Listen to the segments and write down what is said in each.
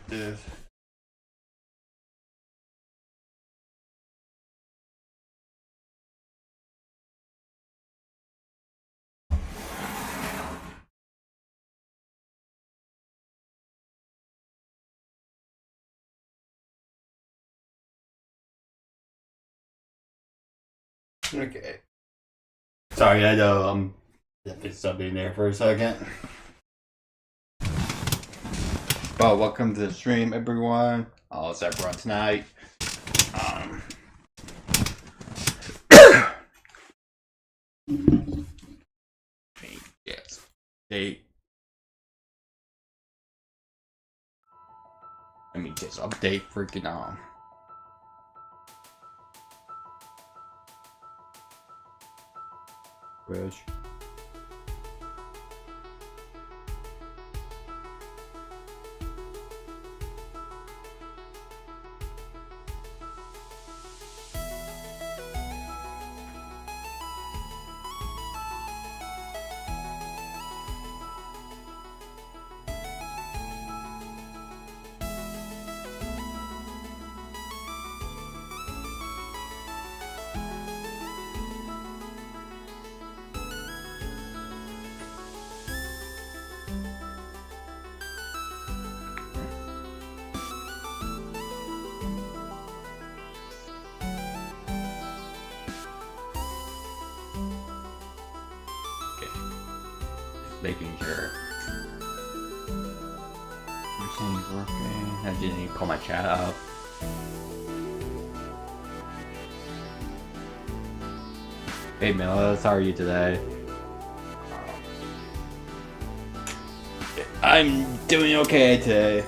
This. Okay. Sorry, I know there's something there for a second. Well, welcome to the stream, everyone. It's everyone tonight. Yes. Let me just update freaking Bridge. Making sure everything's working. I just need to pull my chat up. Hey Millis, how are you today? I'm doing okay today.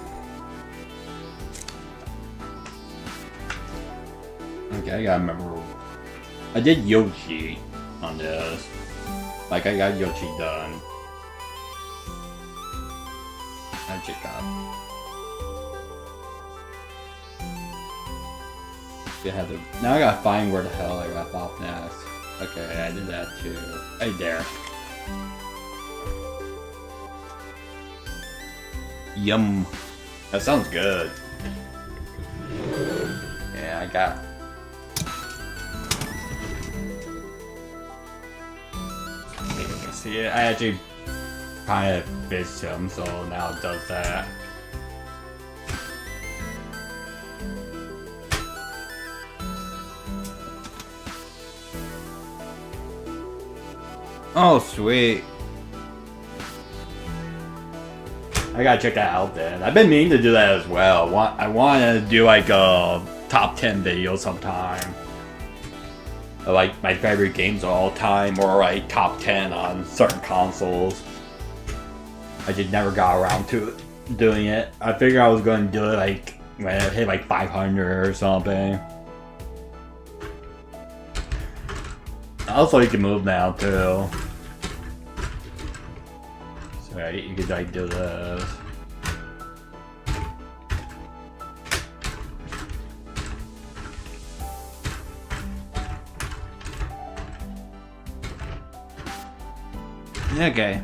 Okay, I gotta remember. I did Yoshi on this. Like, I got Yoshi done. I just got. Now I gotta find where the hell I left off next. Okay, I did that too. Hey there. Yum. That sounds good. Yeah, I got. See, I actually kind of fished him, so now it does that. Oh, sweet. I gotta check that out then. I've been meaning to do that as well. I want to do like a top 10 video sometime. Like my favorite games of all time, or like top 10 on certain consoles. I just never got around to doing it. I figured I was going to do it like when I hit like 500 or something. Also, you can move now too. So you could like do this. Okay.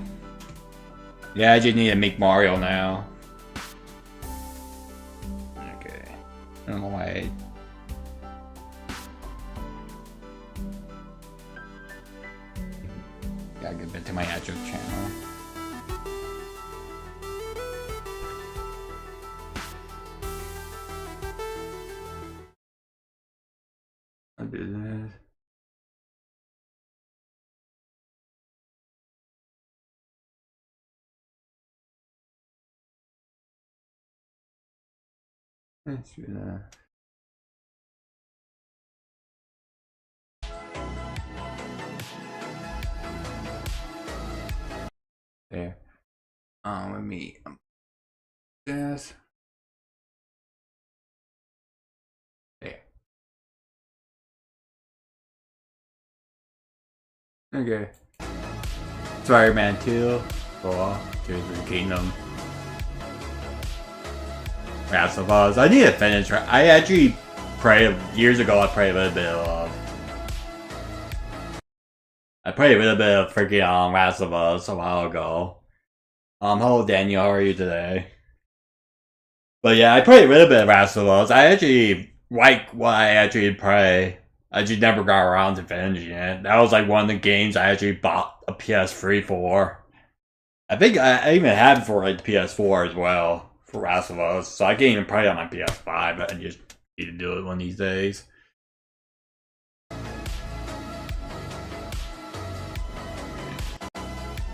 Yeah, I just need to make Mario now. Okay. I don't know why. Gotta get back to my actual channel. I'll do this. Let's do that. There. Let me this. There. Okay. Spider-Man 2 for Tears of the Kingdom. Last of Us. I need to finish. I actually played years ago. I played a little bit of. I played a little bit of freaking Last of Us a while ago. Hello Daniel, how are you today? But yeah, I played a little bit of Last of Us. I actually like what I actually play. I just never got around to finishing it. That was like one of the games I actually bought a PS3 for. I think I even had it for like the PS4 as well for Last of Us. So I can't even play it on my PS5, but I just need to do it one of these days.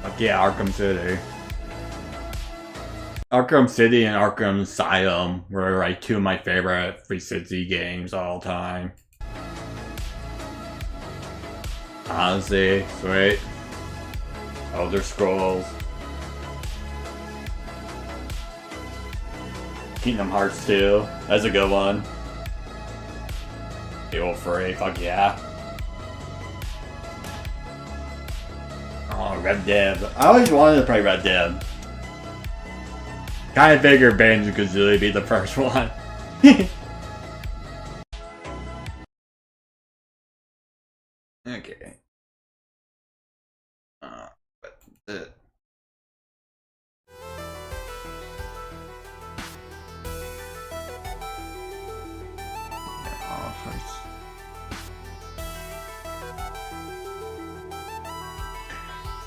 Like, yeah, Arkham City. Arkham City and Arkham Asylum were like two of my favorite 360 games all time. Honestly, sweet. Elder Scrolls. Kingdom Hearts 2. That's a good one. Halo 3, fuck yeah. Oh, Red Dead. I always wanted to play Red Dead. Kinda figured Banjo-Kazooie be the first one. Okay. That's it.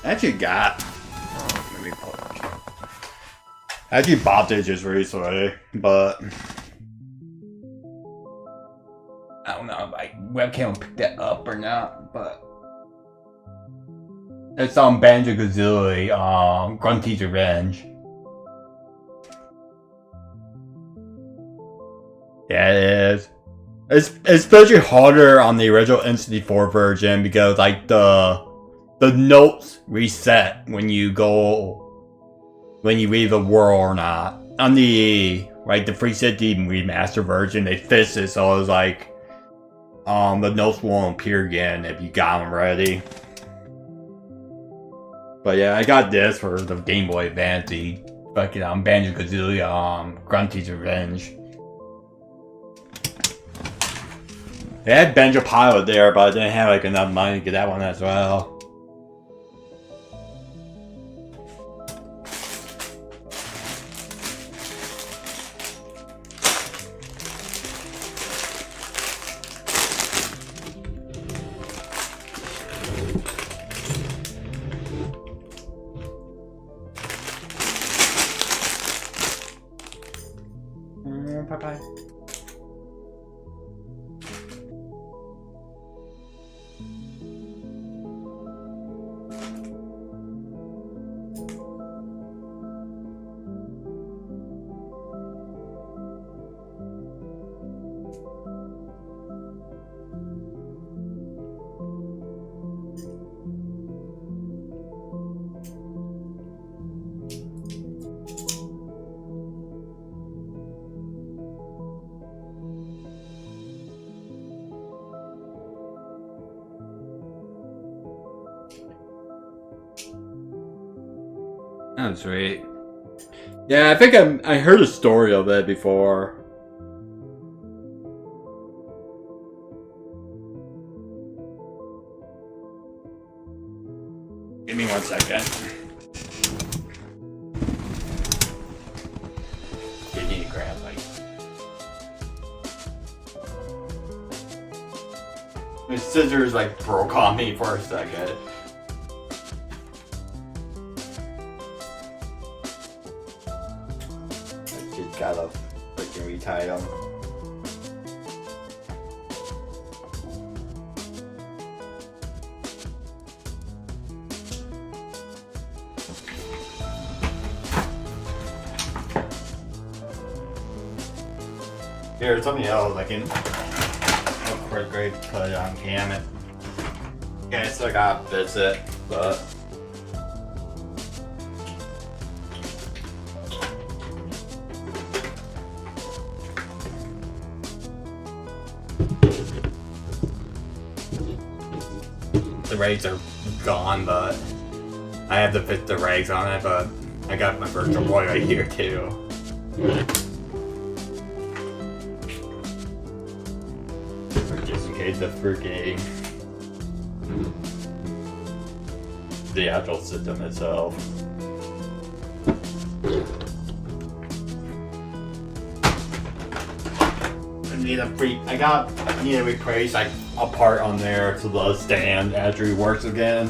I actually got. Let me pull it up. I actually bought it just recently, but I don't know if my webcam will pick that up or not. But it's on Banjo-Kazooie, Grunty's Revenge. Yeah, it is. It's especially harder on the original N64 version because like the notes reset when you leave the world or not. On the like the 360 remaster version, they fixed it so it was like the notes won't appear again if you got them ready. But yeah, I got this for the Game Boy Advance, fucking Banjo-Kazooie, Grunty's Revenge. They had Banjo Pilot there, but I didn't have like enough money to get that one as well. Bye-bye. That's right. Yeah, I think I heard a story of it before. Give me 1 second. You need to grab like. My scissors like broke on me for a second. Gotta freaking retie them. Here, something else I can quickly put it on cam. Okay, I still gotta visit, but. The rags are gone, but I have to fit the rags on it, but I got my Virtual Boy right here too. Just in case the freaking the actual system itself. need to replace like a part on there so the stand actually works again.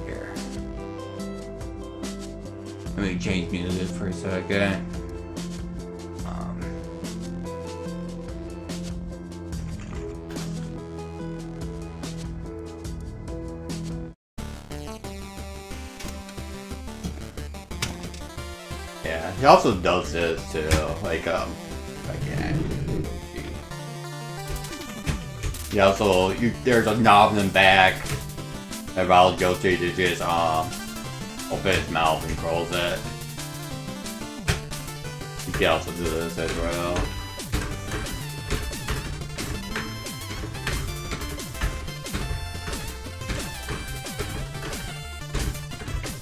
Here. Let me change music for a second. Yeah, he also does this too, like yeah. He also, there's a knob in the back that allows Yoshi to just open his mouth and close it. You can also do this as well.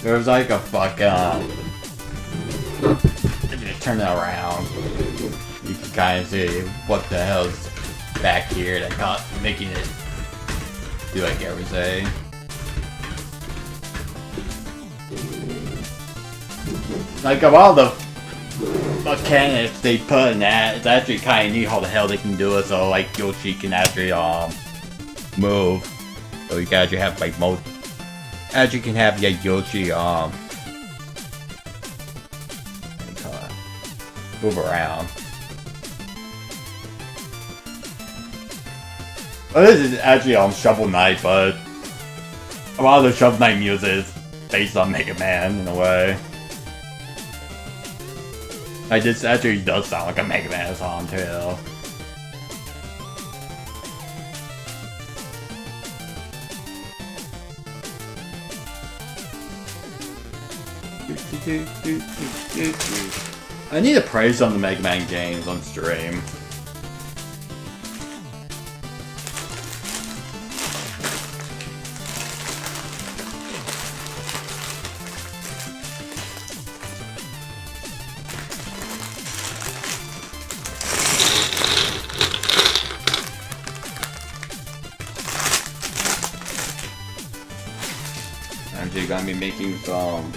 There's like a fucking turn it around. You can kind of see what the hell's back here that got making it do like everything. Like a lot of the mechanics they put in that, it's actually kind of neat how the hell they can do it. So like Yoshi can actually move. So you can actually have like actually can have Yoshi move around. Well, this is actually Shovel Knight, but a lot of the Shovel Knight music is based on Mega Man in a way. Like this actually does sound like a Mega Man song too. I need to play some of the Mega Man games on stream. I'm actually gonna be making some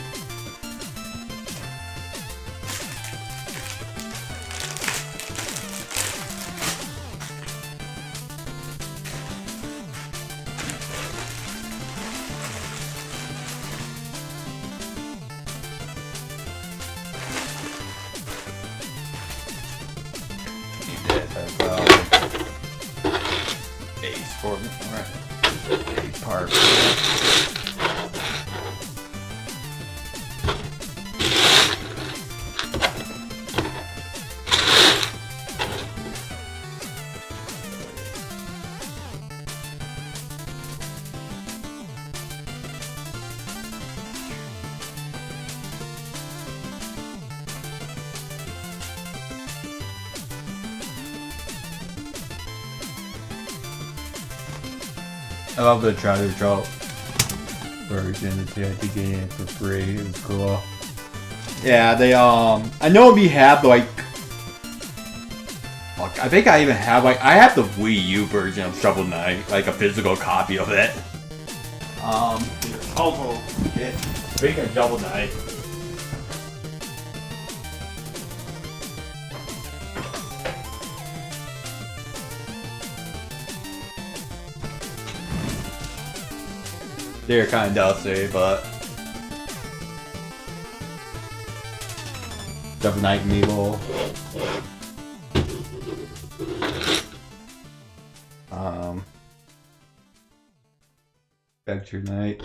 part. I love the Treasure Trove version that they had to get in for free. It was cool. Yeah, they I know we have like, fuck, I think I even have like, I have the Wii U version of Shovel Knight, like a physical copy of it. Also, speaking of Shovel Knight. They're kind of dusty, but Shovel Knight Amiibo. Vectrex Knight.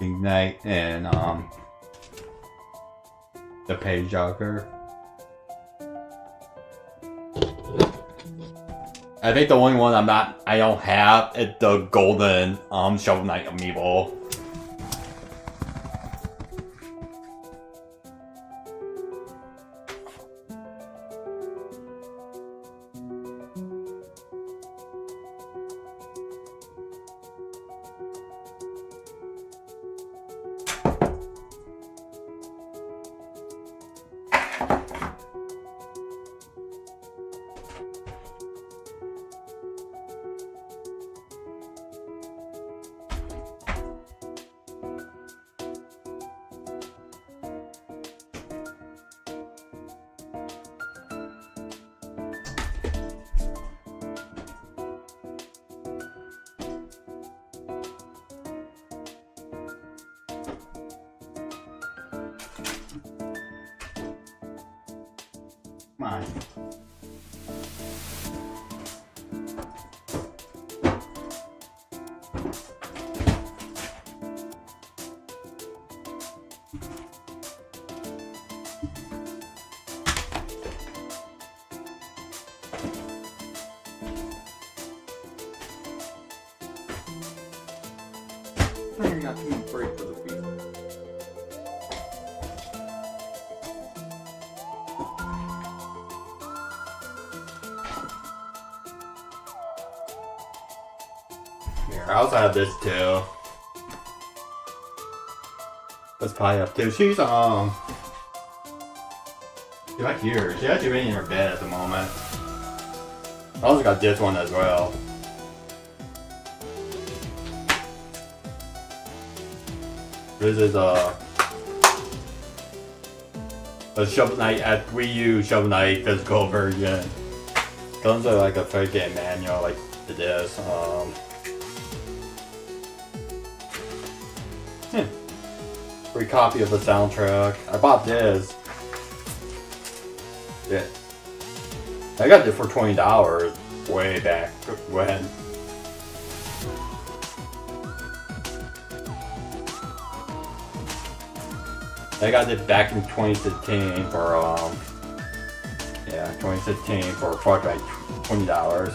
King Knight and the Page Jogger. I think the only one I don't have is the golden Shovel Knight Amiibo. Come on. I got too much break for the week. Here, I also have this too. Let's pie up too. She's right here. She's actually laying in her bed at the moment. I also got this one as well. This is a Shovel Knight at Wii U Shovel Knight physical version. Comes with like a freaking manual like this. Free copy of the soundtrack. I bought this. Yeah. I got it for $20 way back when. I got it back in 2015 for 2015 for like $20.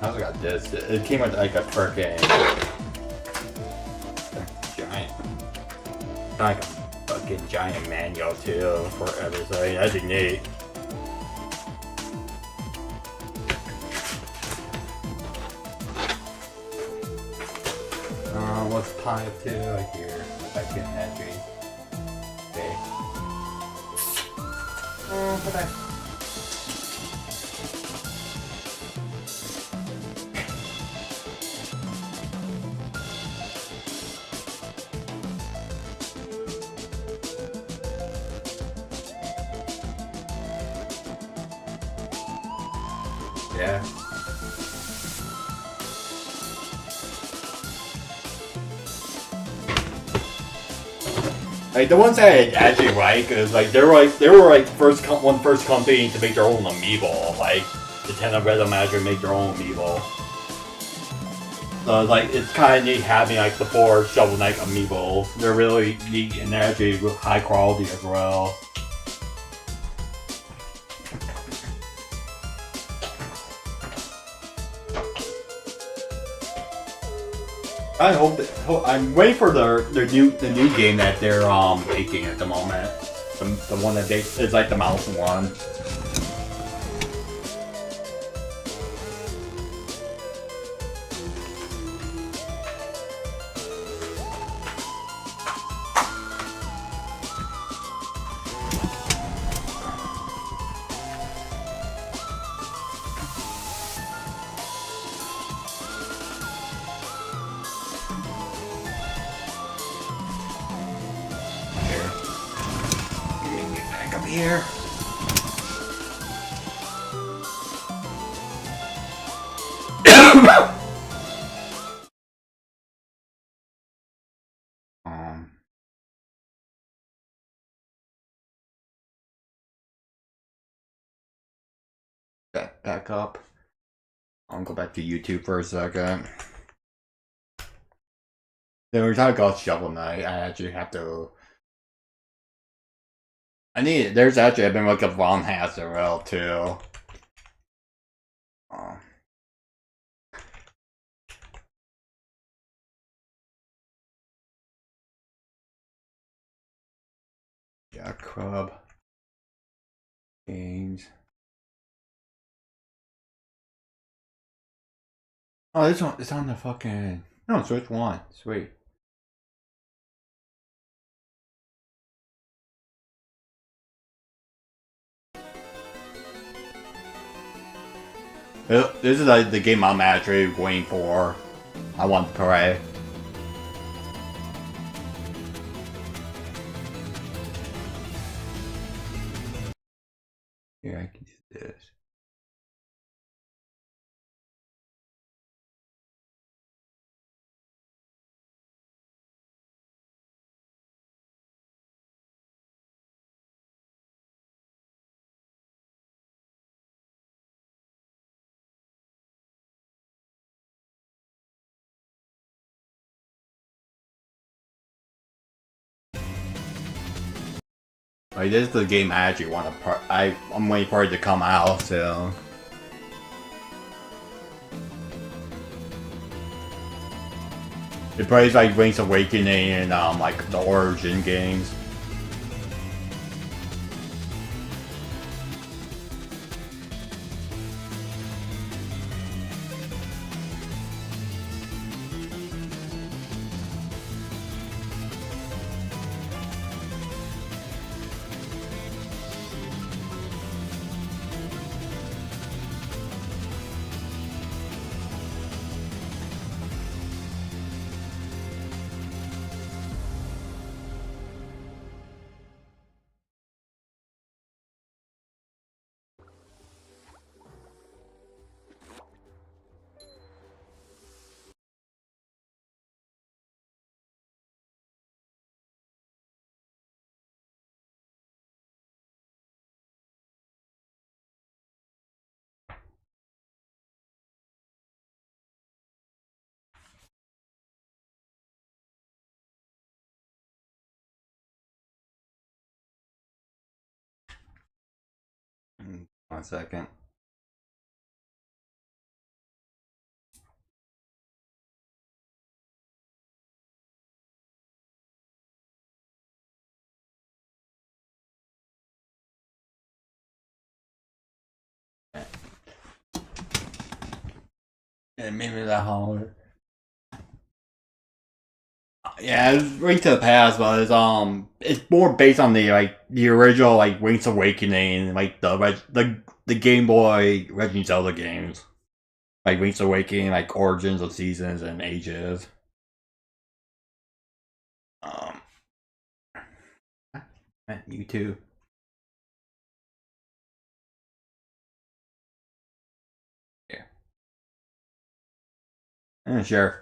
I also got this. It came with like a freaking giant, like a fucking giant manual too for everything. That's neat. What's pie up to right here? If I can actually. Okay. Bye-bye. Yeah. Like the ones that I actually like is like they were first company to make their own amiibo. Like Nintendo Rhythm actually make their own amiibo. So like it's kind of neat having like the 4 Shovel Knight amiibo. They're really neat and they're actually high quality as well. I hope that, I'm waiting for the new game that they're making at the moment. The one that it's like the mouse one. Here. Back up. I'll go back to YouTube for a second. Then we're talking about Shovel Knight. I actually have to. There's actually, I've been looking up Von Hats as well, too. Yeah, Club. Games. Oh, this one, it's on the fucking, no, Switch 1. Sweet. This is like the game I'm actually waiting for. I want to play. Here, I can do this. Like, this is the game I actually want to I'm waiting for it to come out, so. It plays like Link's Awakening and like the Origin games. One second. And maybe that holler. Yeah, it's Link to the Past, but it's more based on the original like Link's Awakening, like the Game Boy Legend of Zelda games, like Link's Awakening, like Origins of Seasons and Ages. Um, you too. Yeah. Sure.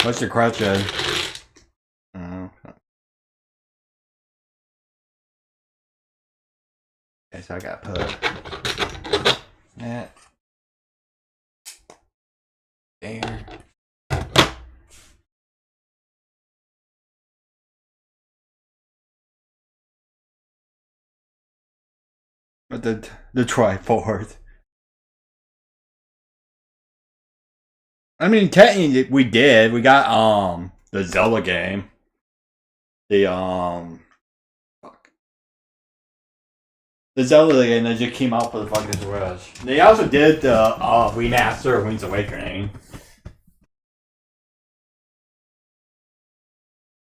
What's your question? Okay, so I got put that there. But the Triforce. I mean, technically we did. We got the Zelda game. The fuck. The Zelda game that just came out for the fucking Switch. They also did the remaster of Link's Awakening.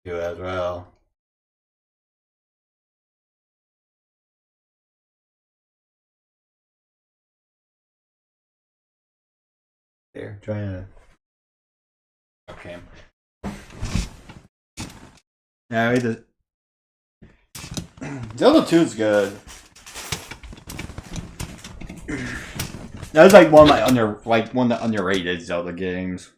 Do as well. There, try to. Okay. Yeah, we did. Zelda 2 is good. That was like one of the underrated Zelda games.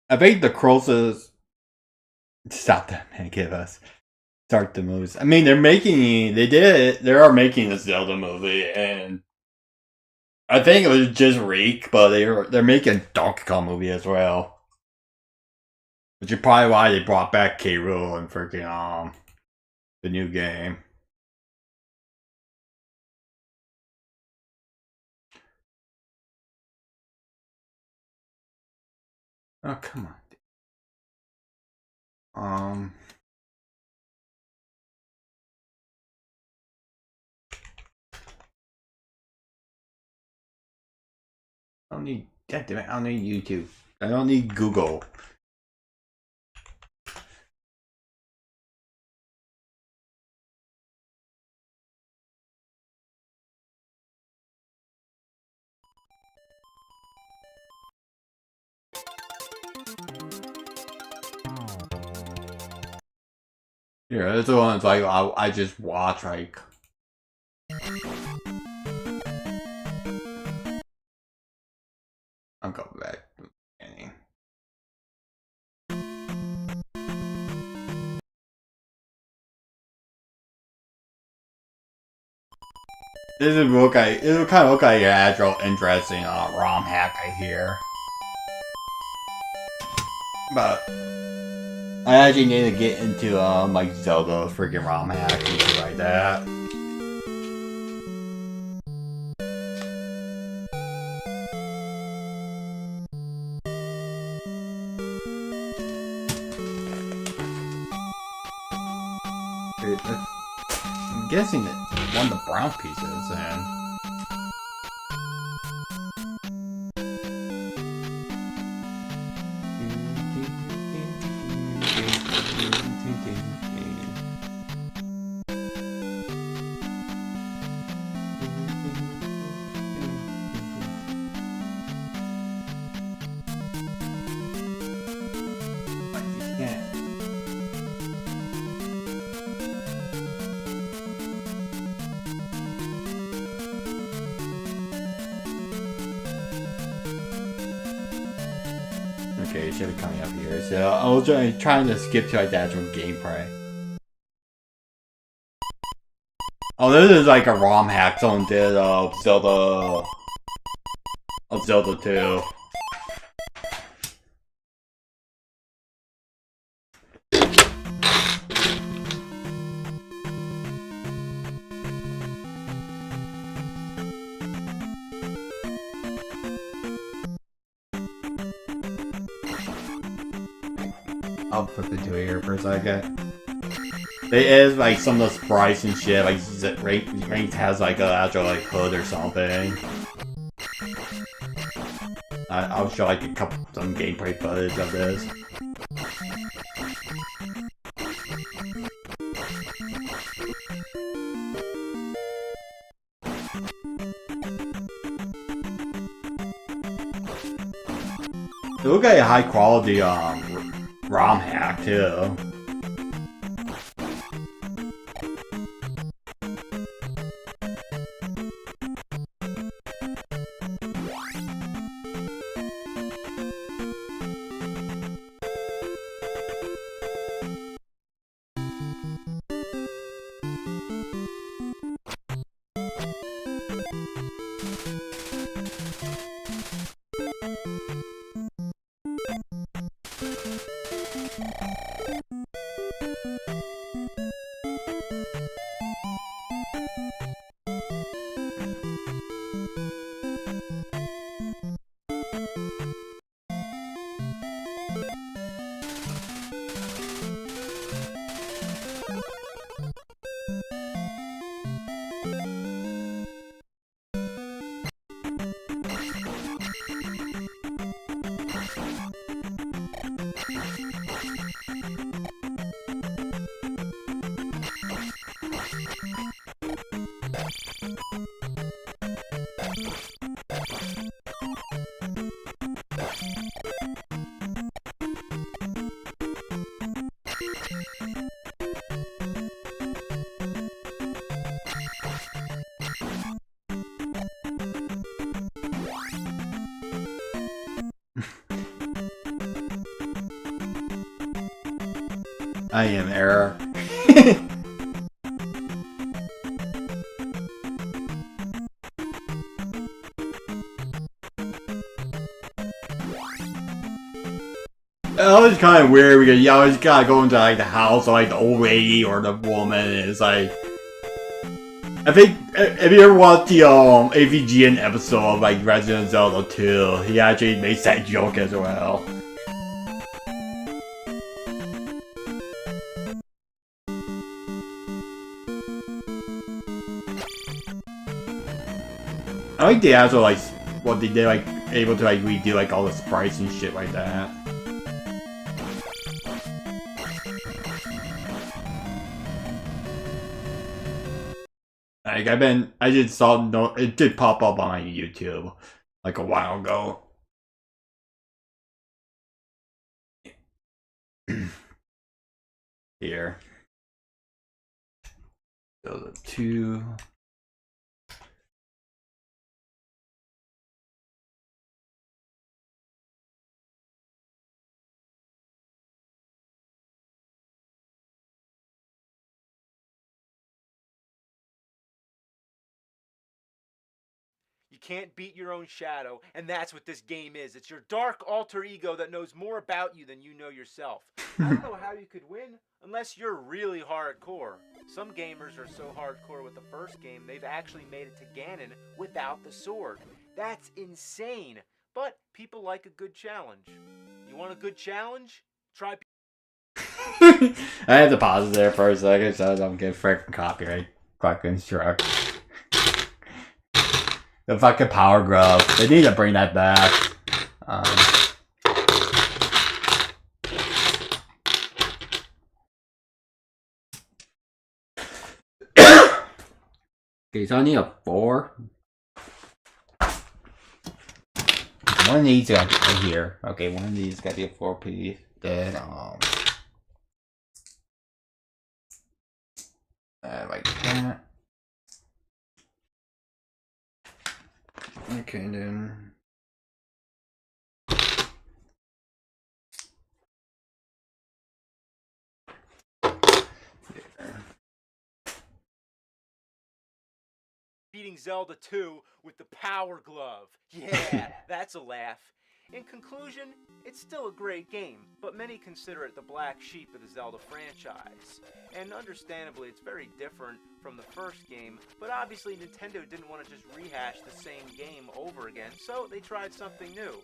I think the closest. Stop that, man! Give us start the movies. I mean, they're making. They did. They are making a Zelda movie, and I think it was just Reek, but they're making a Donkey Kong movie as well, which is probably why they brought back K. Rool and freaking the new game. Oh, come on. I don't need. God damn it! I don't need YouTube. I don't need Google. Yeah, it's the one that's like I just watch like. I'm going back to the beginning. This is look like it would kind of look like an actual interesting ROM hack I hear. But I actually need to get into like Zelda freaking ROM hacks and shit like that. I'm guessing that one of the brown pieces and. Okay, it should be coming up here. So I was trying to skip to like the actual gameplay. Oh, this is like a ROM hack someone did of Zelda 2. I'll flip it to here for a second. It is like some of the sprites and shit, like Ranked has like an actual like hood or something. I'll show like some gameplay footage of this. It looks like a high quality ROM hack too. I am error. That was kind of weird because you always gotta go into like the house of like the old lady or the woman, and it's like I think if you ever watched the AVGN episode of like Resident Zelda 2, he actually makes that joke as well. I like the actual like what they did, like able to like redo like all the sprites and shit like that. Like I just saw it did pop up on my YouTube like a while ago. Here. Zelda 2. You can't beat your own shadow, and that's what this game is. It's your dark alter ego that knows more about you than you know yourself. I don't know how you could win unless you're really hardcore. Some gamers are so hardcore with the first game, they've actually made it to Ganon without the sword. That's insane, but people like a good challenge. You want a good challenge? Try... I had to pause it there for a second so I don't get freaking copyright fucking struck. The fucking power glove. They need to bring that back. Okay, so I need a 4. One of these got to be here. Okay, one of these got to be a 4-piece. Then, like that. Okay, then. Beating Zelda 2 with the power glove. Yeah, that's a laugh. In conclusion, it's still a great game, but many consider it the black sheep of the Zelda franchise. And understandably, it's very different from the first game, but obviously Nintendo didn't want to just rehash the same game over again, so they tried something new.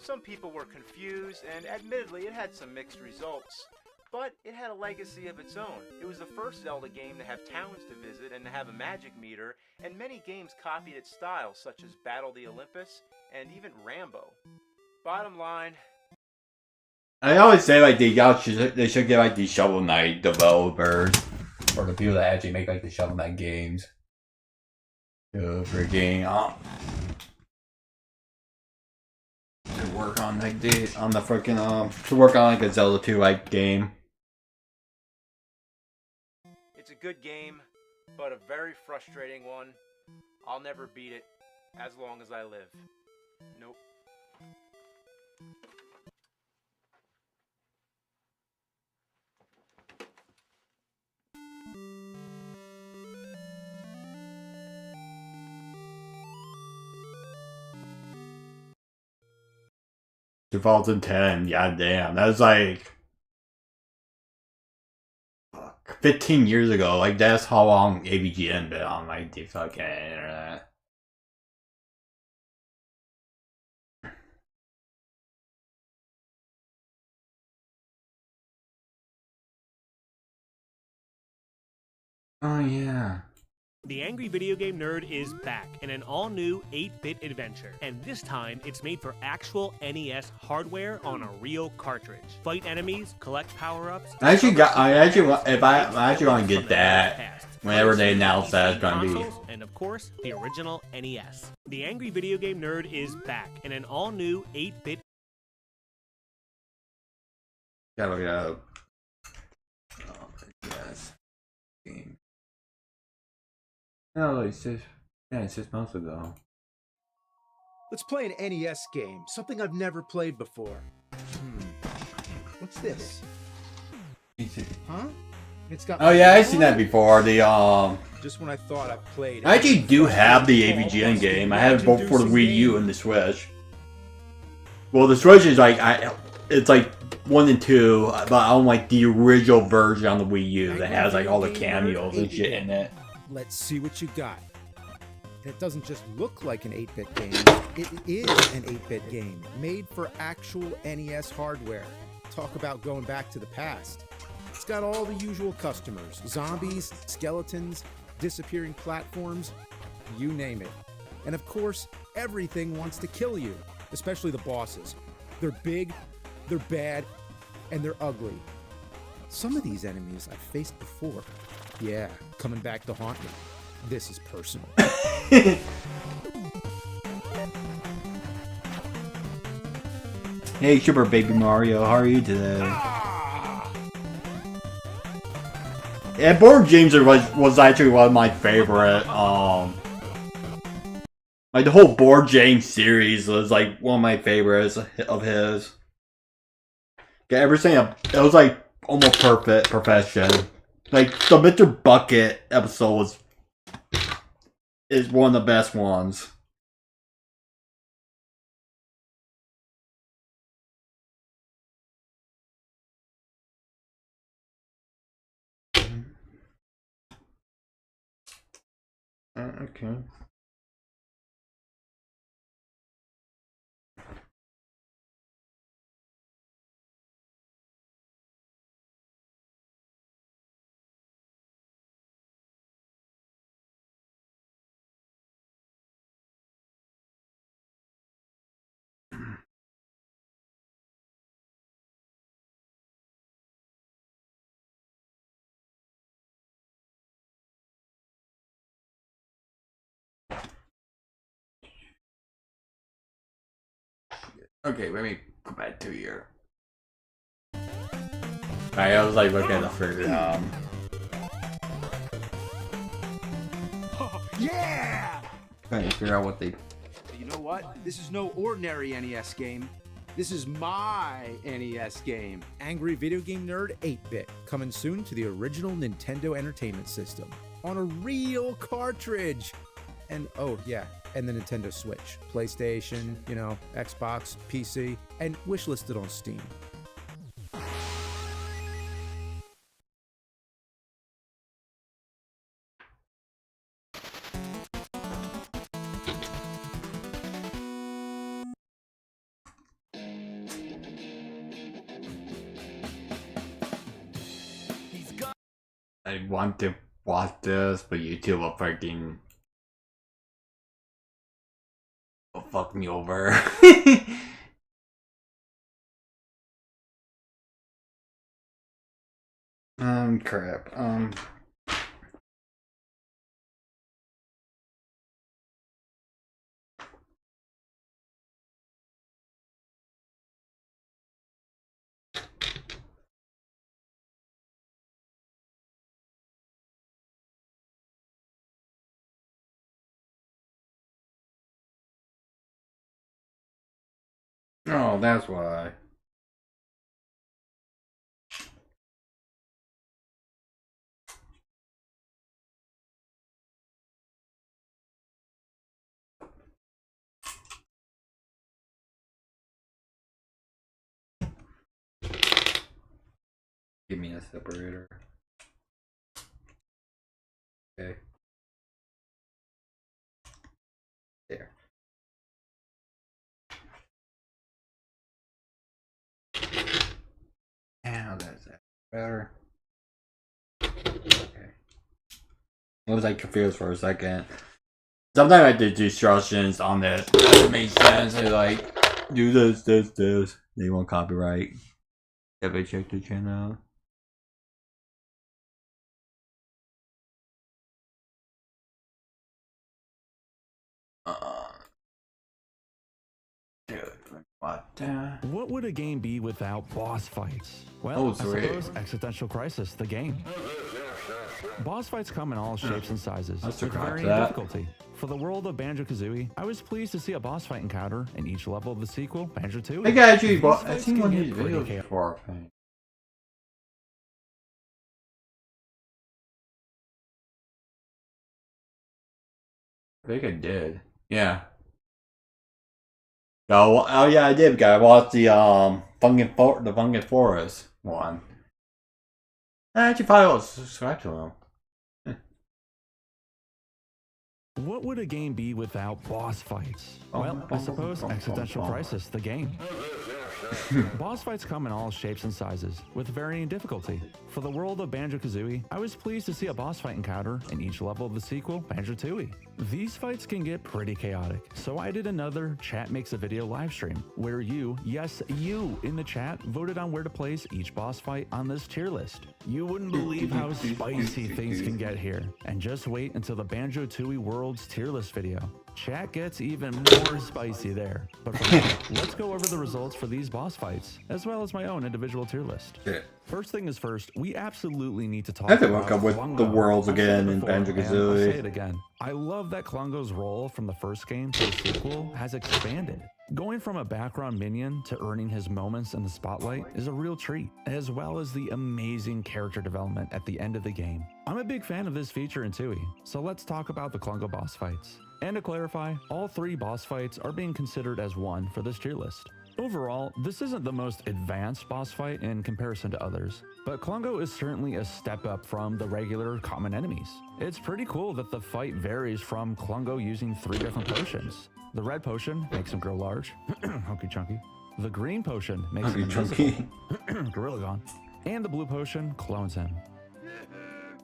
Some people were confused, and admittedly, it had some mixed results. But it had a legacy of its own. It was the first Zelda game to have towns to visit and to have a magic meter, and many games copied its style, such as Battle the Olympus and even Rambo. Bottom line, I always say like they should get like these Shovel Knight developers or the people that actually make like the Shovel Knight games to freaking to work on like the freaking to work on like a Zelda 2 like game. it's a good game, but a very frustrating one. I'll never beat it as long as I live. Nope. 2010, goddamn, that was like 15 years ago. Like that's how long AVGN been on like the fucking internet. Oh yeah. The Angry Video Game Nerd is back in an all-new 8-bit adventure, and this time it's made for actual NES hardware on a real cartridge. Fight enemies, collect power-ups. I actually want to get that whenever they announce that it's gonna be. And of course, the original NES. The Angry Video Game Nerd is back in an all-new 8-bit. Gotta look it up. Oh, yes. Game. No, like 6 months ago. Let's play an NES game, something I've never played before. What's this? Huh? It's got. Oh yeah, I've seen that before. The Just when I thought I played. I actually do have the AVGN game. I have it both for the Wii U and the Switch. Well, the Switch is like it's like 1 and 2, but I own like the original version on the Wii U that has like all the cameos and shit in it. Let's see what you got. And it doesn't just look like an 8-bit game, it is an 8-bit game, made for actual NES hardware. Talk about going back to the past. It's got all the usual customers, zombies, skeletons, disappearing platforms, you name it. And of course, everything wants to kill you, especially the bosses. They're big, they're bad, and they're ugly. Some of these enemies I've faced before. Yeah, coming back to haunt me. This is personal. Hey, Super Baby Mario, how are you today? And Board Games was actually one of my favorite. Like the whole Board Game series was like one of my favorites of his. Yeah, everything it was like almost perfection. Like the Mr. Bucket episode is one of the best ones. Okay. Okay, let me go back to here. Alright, I was like looking at the first Yeah! trying to figure out what they. You know what? This is no ordinary NES game. This is my NES game. Angry Video Game Nerd 8-bit, coming soon to the original Nintendo Entertainment System on a real cartridge. And oh yeah, and the Nintendo Switch, PlayStation, you know, Xbox, PC, and wishlisted on Steam. I want to watch this, but YouTube will fucking fuck me over. Crap. Oh, that's why. Give me a separator. Okay. There. Now that's that better. Okay. I was like confused for a second. Sometimes I did instructions on this. It makes sense. They like do this. They want copyright. Have I checked the channel? Dude, what? What would a game be without boss fights? Well, Oh, I sweet. suppose Existential Crisis, the game. Boss fights come in all shapes and sizes, I with forgot varying that. difficulty. For the world of Banjo-Kazooie, I was pleased to see a boss fight encounter in each level of the sequel, Banjo-Tooie. I think I actually These bought. I fights seen can one of get these pretty videos chaotic. before. I think I did. Yeah. Oh yeah, I did. Because I watched the Funkin' Forest one. I actually thought I was subscribed to them. What would a game be without boss fights? Well, I suppose Existential Crisis, the game. Boss fights come in all shapes and sizes, with varying difficulty. For the world of Banjo-Kazooie, I was pleased to see a boss fight encounter in each level of the sequel, Banjo-Tooie. These fights can get pretty chaotic, so I did another Chat Makes a Video live stream, where you, yes, you, in the chat, voted on where to place each boss fight on this tier list. You wouldn't believe how spicy things can get here. And just wait until the Banjo-Tooie World's tier list video. Chat gets even more spicy there. But for now, let's go over the results for these boss fights, as well as my own individual tier list. Shit. First thing is first, we absolutely need to talk I have to about look up with Klungo. the worlds I've said again it in before, and I'll say Banjo-Kazooie. it again. I love that Klungo's role from the first game to the sequel has expanded. Going from a background minion to earning his moments in the spotlight is a real treat, as well as the amazing character development at the end of the game. I'm a big fan of this feature in Tui, so let's talk about the Klungo boss fights. And to clarify, all 3 boss fights are being considered as one for this tier list. Overall, this isn't the most advanced boss fight in comparison to others, but Klungo is certainly a step up from the regular common enemies. It's pretty cool that the fight varies from Klungo using 3 different potions. The red potion makes him grow large, hunky chunky. The green potion makes him invisible, Gorilla Gone. And the blue potion clones him.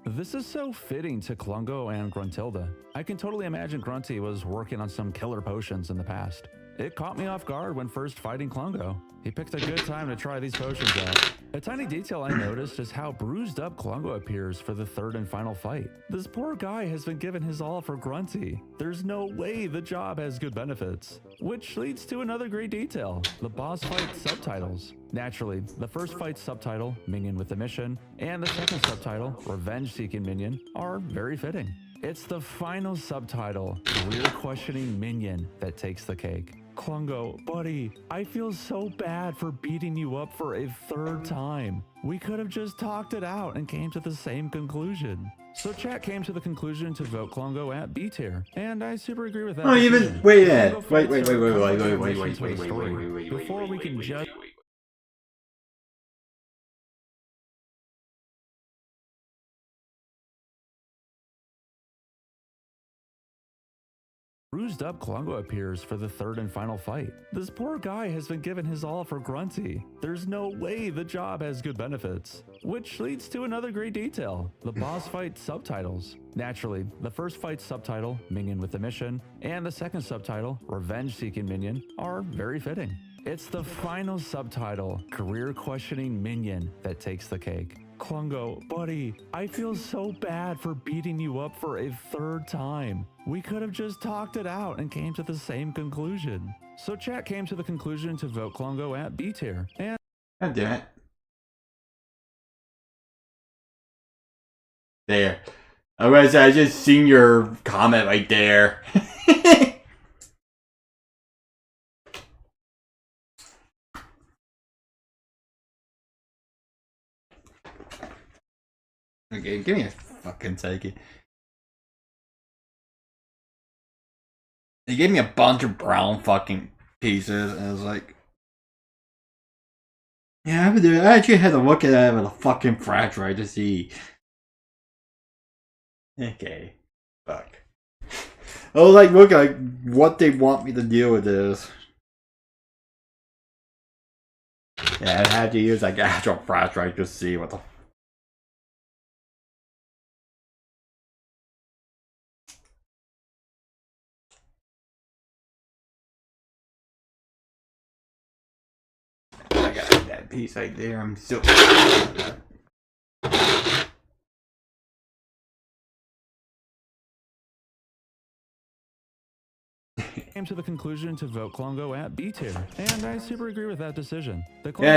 This is so fitting to Klungo and Gruntilda. I can totally imagine Grunty was working on some killer potions in the past. It caught me off guard when first fighting Klungo. He picked a good time to try these potions out. A tiny detail I noticed is how bruised up Klungo appears for the 3rd and final fight. This poor guy has been given his all for Grunty. There's no way the job has good benefits. Which leads to another great detail, the boss fight subtitles. Naturally, the first fight's subtitle, Minion with a Mission, and the second subtitle, Revenge Seeking Minion, are very fitting. It's the final subtitle, Career Questioning Minion, that takes the cake. Klungo, buddy, I feel so bad for beating you up for a 3rd time. We could have just talked it out and came to the same conclusion. So chat came to the conclusion to vote Klungo at B tier, and I super agree with that. Oh, even decision. wait, Klungo wait, fights wait, are wait, complex wait, additions to the story. Before we can judge. Bruised up Klungo appears for the 3rd and final fight. This poor guy has been given his all for Grunty. There's no way the job has good benefits. Which leads to another great detail, the boss fight subtitles. Naturally, the first fight's subtitle, Minion with a Mission, and the second subtitle, Revenge Seeking Minion, are very fitting. It's the final subtitle, Career Questioning Minion, that takes the cake. Klungo, buddy, I feel so bad for beating you up for a 3rd time. We could have just talked it out and came to the same conclusion. So chat came to the conclusion to vote Klungo at B tier, and God damn it. There. Otherwise, I just seen your comment right there. Okay, give me a fucking second. They gave me a bunch of brown fucking pieces, and I was like, yeah, I actually had to look at it with a fucking flashlight to see. Okay, fuck. I was like, look at what they want me to deal with this. Yeah, I had to use like actual flashlight to see what the. I got that piece right there. I'm still. came to the conclusion to vote Klungo at B tier, and I super agree with that decision. Yeah,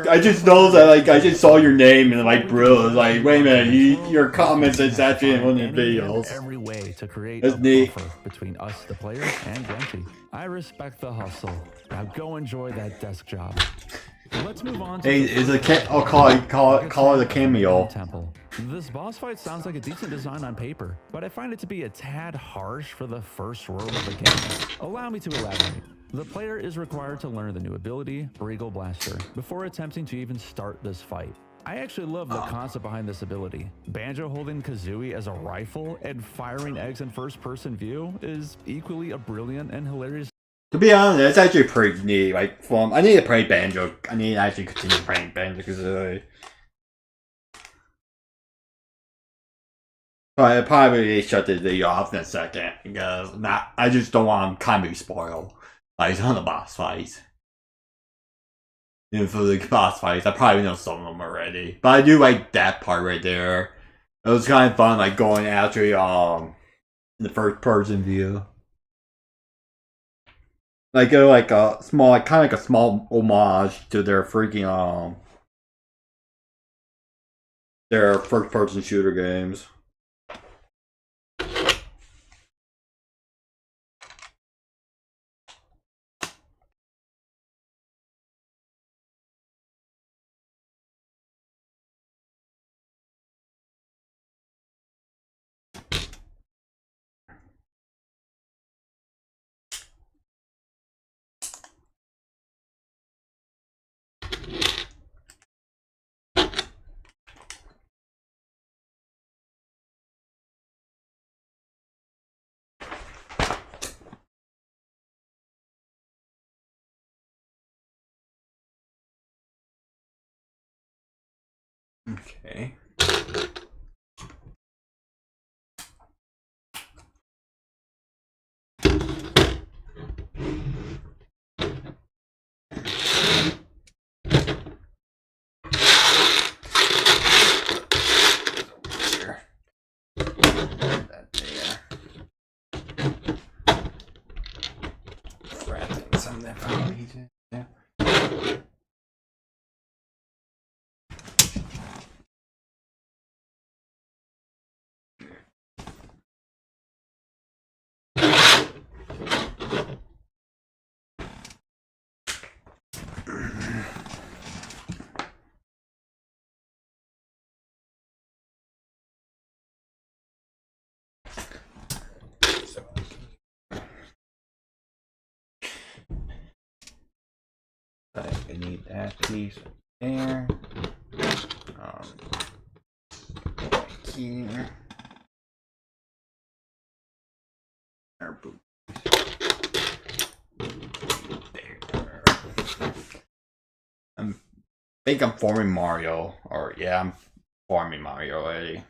I just know that, like, I just saw your name and, like, bro, I was like, wait a minute, your comment is actually in one of the videos. Every way to create That's a neat. buffer between us, the player, and Grunty. I respect the hustle. Now go enjoy that desk job. Let's move on to I'll call it a cameo. Temple. This boss fight sounds like a decent design on paper, but I find it to be a tad harsh for the first world of the game. Allow me to elaborate. The player is required to learn the new ability, Regal Blaster, before attempting to even start this fight. I actually love the concept behind this ability. Banjo holding Kazooie as a rifle and firing eggs in first-person view is equally a brilliant and hilarious. To be honest, it's actually pretty neat. Like, I need to play Banjo. I need to actually continue playing Banjo because but I probably shut the video off in a second because I just don't want to kind of be spoiled. Like on the boss fights. And for the boss fights, I probably know some of them already. But I do like that part right there. It was kind of fun, like going after the first person view. Like a small, kind of like a small homage to their freaking They're first-person shooter games. Okay. Here. That there. Wrapping some of that probably. Yeah. I need that piece there. Here. Our boot. There. I think I'm forming Mario, or yeah, I'm forming Mario already.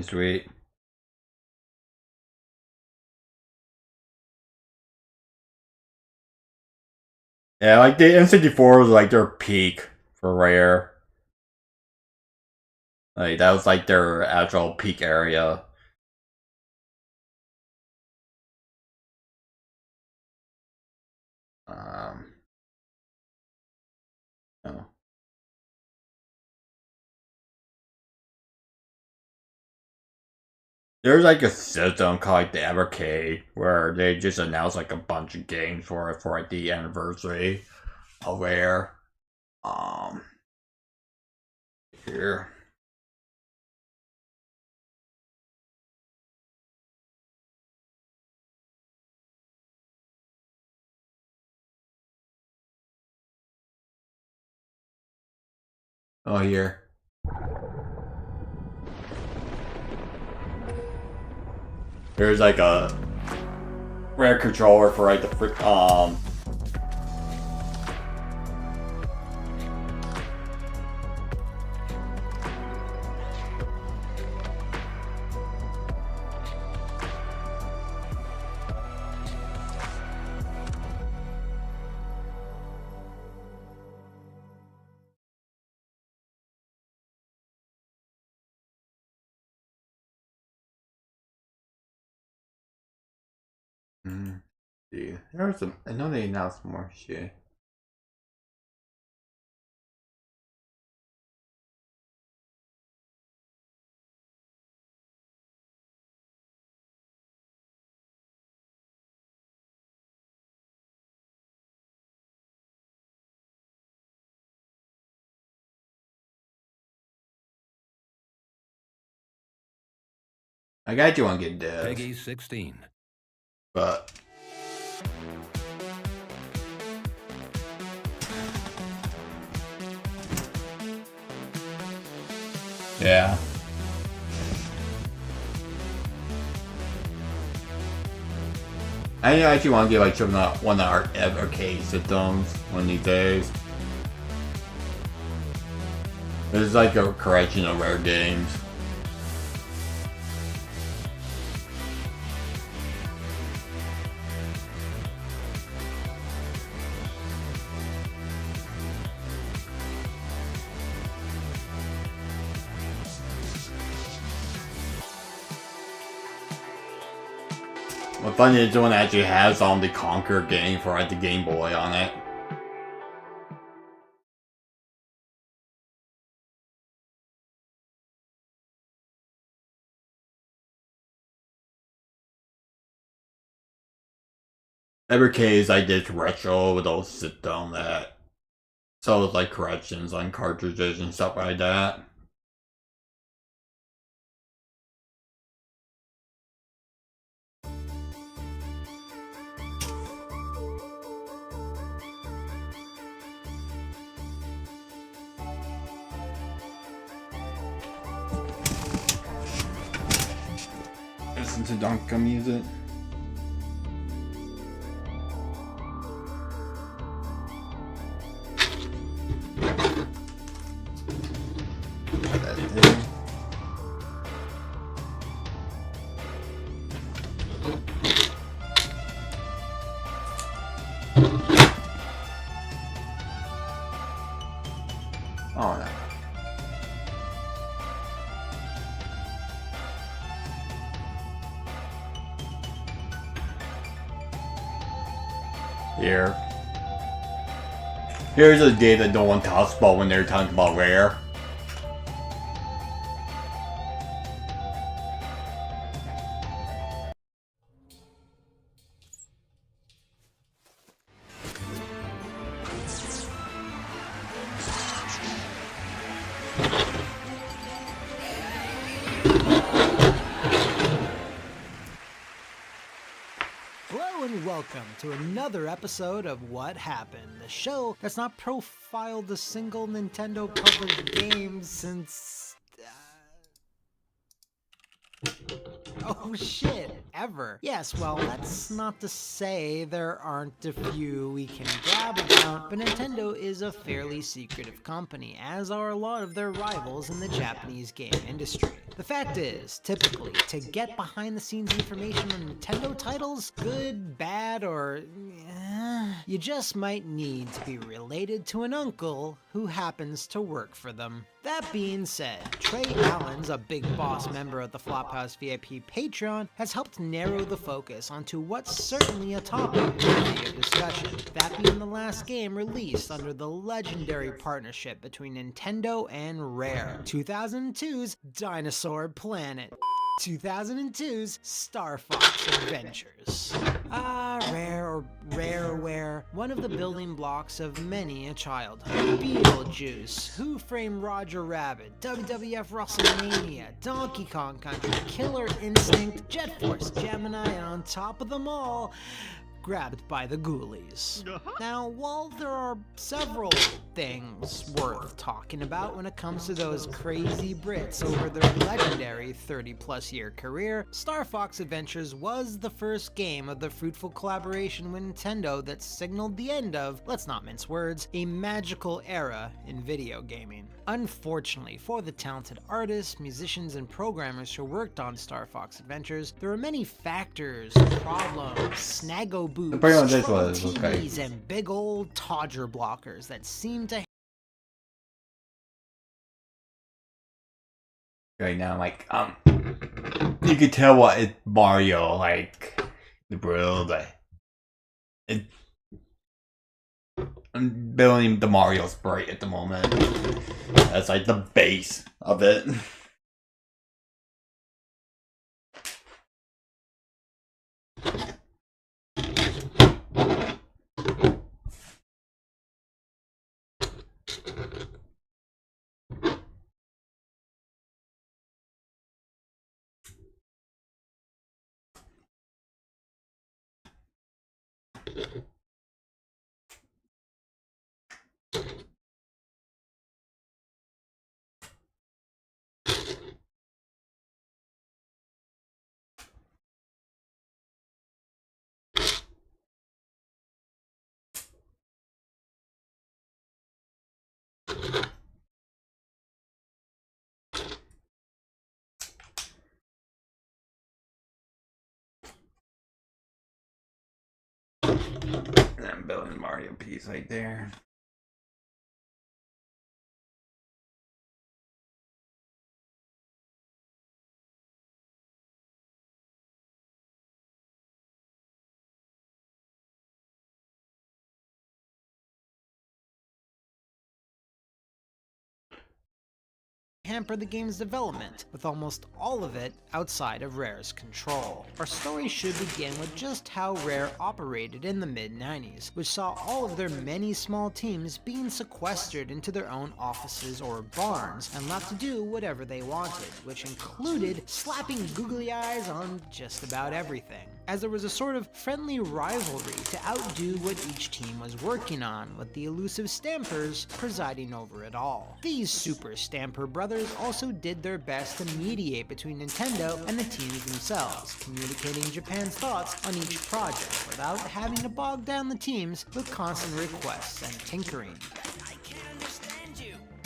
Sweet. Yeah, like the N64 was like their peak for Rare. Like that was like their actual peak area. Oh. There's like a system called like the Evercade where they just announced like a bunch of games for it for like the anniversary of Rare. Here. Oh, here. There's like a Rare controller for like the See, there's some. I know they announced more shit. I got you on Get Dev. Peggy 16. But yeah. I actually want to get like some one of our arcade systems one of these days. There's like a collection of Rare games. What's funny is one actually has the Conquer game for like the Game Boy on it. Every case I did retro with those system that sells like corrections on cartridges and stuff like that. Listen to Donka music. Oh no. Here. Here's a game that no one talks about when they're talking about Rare. Hello and welcome to another episode of What Happened, the show that's not profiled a single Nintendo published game since... oh shit, ever. Yes, well, that's not to say there aren't a few we can grab about, but Nintendo is a fairly secretive company, as are a lot of their rivals in the Japanese game industry. The fact is, typically, to get behind-the-scenes information on Nintendo titles, good, bad, or... you just might need to be related to an uncle who happens to work for them. That being said, Trey Allens, a big boss member of the Flophouse VIP Patreon, has helped narrow the focus onto what's certainly a topic worthy of discussion, that being the last game released under the legendary partnership between Nintendo and Rare, 2002's Dinosaur Planet. 2002's Star Fox Adventures. Rareware, one of the building blocks of many a childhood. Beetlejuice, Who Framed Roger Rabbit, WWF WrestleMania, Donkey Kong Country, Killer Instinct, Jet Force Gemini, and on top of them all, grabbed by the ghoulies. Now, while there are several things worth talking about when it comes to those crazy Brits over their legendary 30-plus year career, Star Fox Adventures was the first game of the fruitful collaboration with Nintendo that signaled the end of, let's not mince words, a magical era in video gaming. Unfortunately for the talented artists, musicians, and programmers who worked on Star Fox Adventures, there were many factors, problems, snaggo boots, Pretty much this trouble was okay. TVs, and big old Todger blockers that seemed to Right now, like, you could tell what it's Mario, like, the world, I'm building the Mario sprite at the moment. That's like the base of it. And I'm building Mario piece right there. hamper the game's development, with almost all of it outside of Rare's control. Our story should begin with just how Rare operated in the mid-90s, which saw all of their many small teams being sequestered into their own offices or barns and left to do whatever they wanted, which included slapping googly eyes on just about everything, as there was a sort of friendly rivalry to outdo what each team was working on, with the elusive Stampers presiding over it all. These Super Stamper brothers also did their best to mediate between Nintendo and the teams themselves, communicating Japan's thoughts on each project without having to bog down the teams with constant requests and tinkering.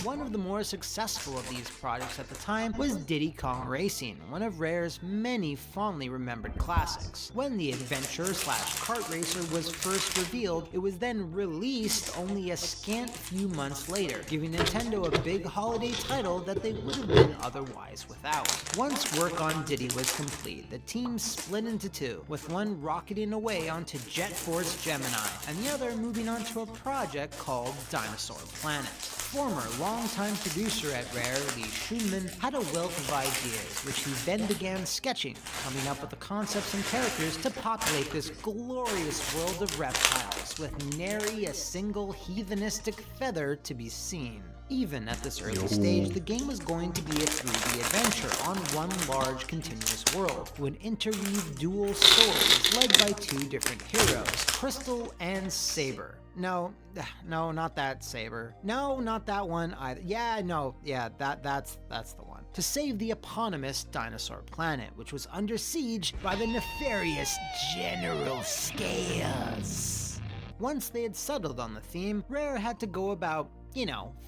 One of the more successful of these projects at the time was Diddy Kong Racing, one of Rare's many fondly remembered classics. When the adventure/kart racer was first revealed, it was then released only a scant few months later, giving Nintendo a big holiday title that they would have been otherwise without. Once work on Diddy was complete, the team split into two, with one rocketing away onto Jet Force Gemini, and the other moving on to a project called Dinosaur Planet. Former longtime producer at Rare, Lee Shunman, had a wealth of ideas, which he then began sketching, coming up with the concepts and characters to populate this glorious world of reptiles, with nary a single heathenistic feather to be seen. Even at this early stage, the game was going to be a 3D adventure on one large continuous world, that would interweave dual stories led by two different heroes, Crystal and Saber. No, not that Saber. No, not that one either. That's the one. To save the eponymous Dinosaur Planet, which was under siege by the nefarious General Scales. Once they had settled on the theme, Rare had to go about,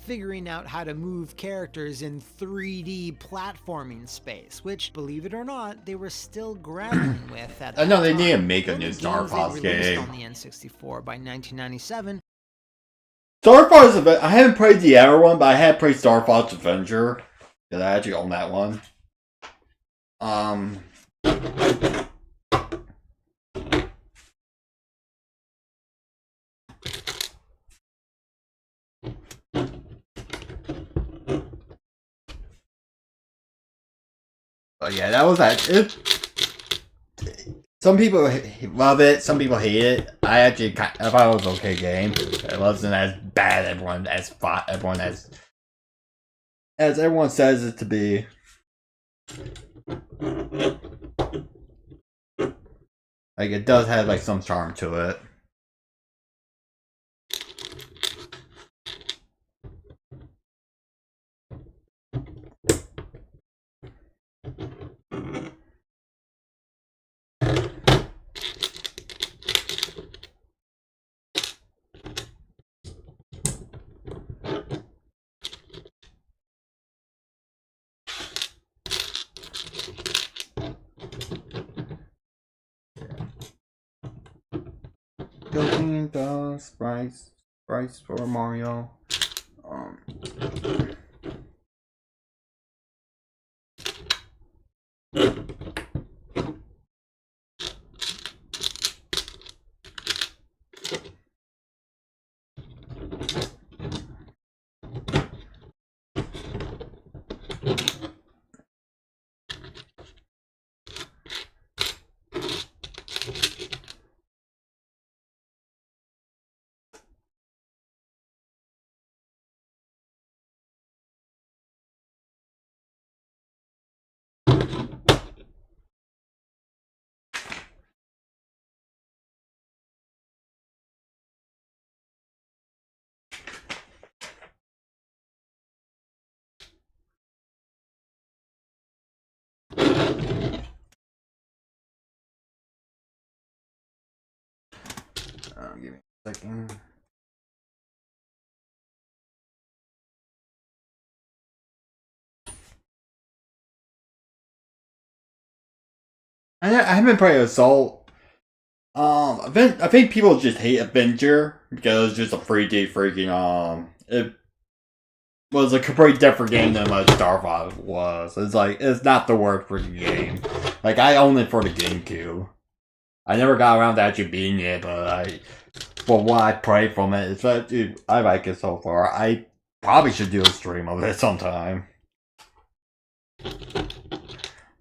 figuring out how to move characters in 3D platforming space, which, believe it or not, they were still grappling with at I know they time. need to make a new Star Fox game. On the N64 by 1997. Star Fox Adventure. I haven't played the other one, but I had played Star Fox Adventure. Because I actually own that one. But yeah, that was that. Some people love it, some people hate it. I thought it was an okay game. It wasn't as bad as everyone says it to be. Like, it does have like some charm to it. Building the sprites for Mario. Give me a second. I haven't played Assault. I think people just hate Avenger because it's just a 3D freaking it was a completely different game than what Star Fox was. It's not the worst freaking game. Like, I own it for the GameCube. I never got around to actually beating it, but for what I played from it, I like it so far. I probably should do a stream of it sometime.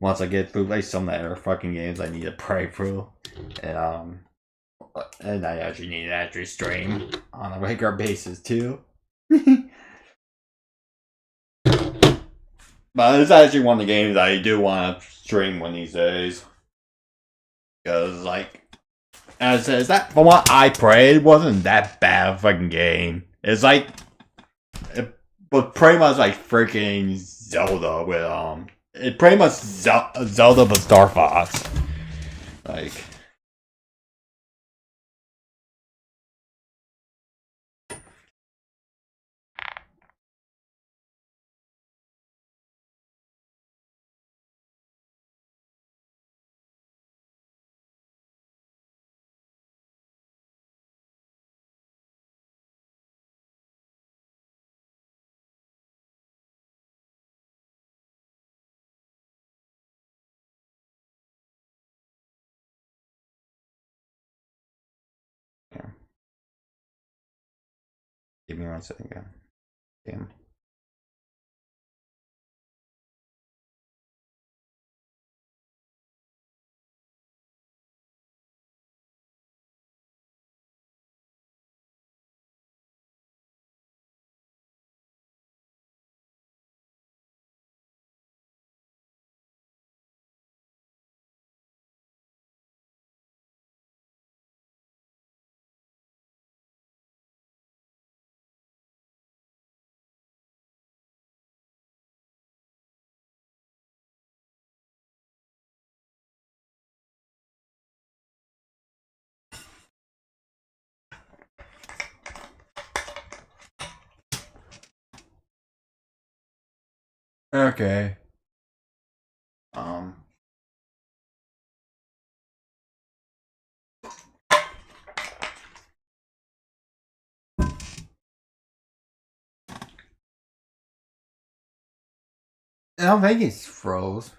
once I get through like some of the other fucking games I need to play through, and I actually need to actually stream on a regular basis too. But it's actually one of the games I do want to stream one of these days. Because, like, as I said, that from what I played, it wasn't that bad of a fucking game. It's like, it was pretty much like freaking Zelda with, it pretty much Zelda with Star Fox. Like, yeah. Give me 1 second. Damn. Okay. I don't think it's froze.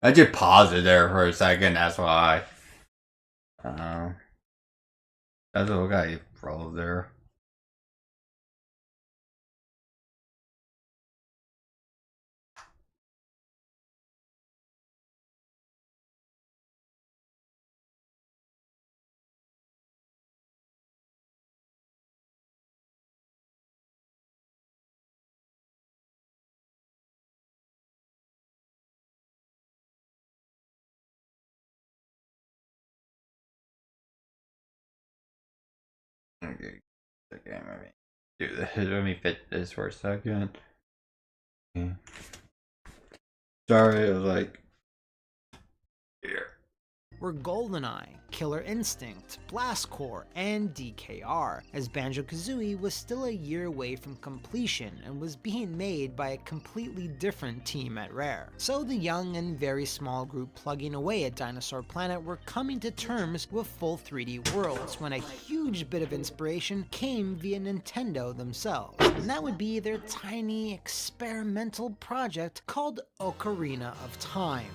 I just paused it there for a second, that's why. That's what got froze there. Okay, let me do this. Let me fit this for a second. Okay. Sorry, I was like, here. Were GoldenEye, Killer Instinct, Blast Corps, and DKR, as Banjo-Kazooie was still a year away from completion and was being made by a completely different team at Rare. So the young and very small group plugging away at Dinosaur Planet were coming to terms with full 3D worlds when a huge bit of inspiration came via Nintendo themselves, and that would be their tiny experimental project called Ocarina of Time.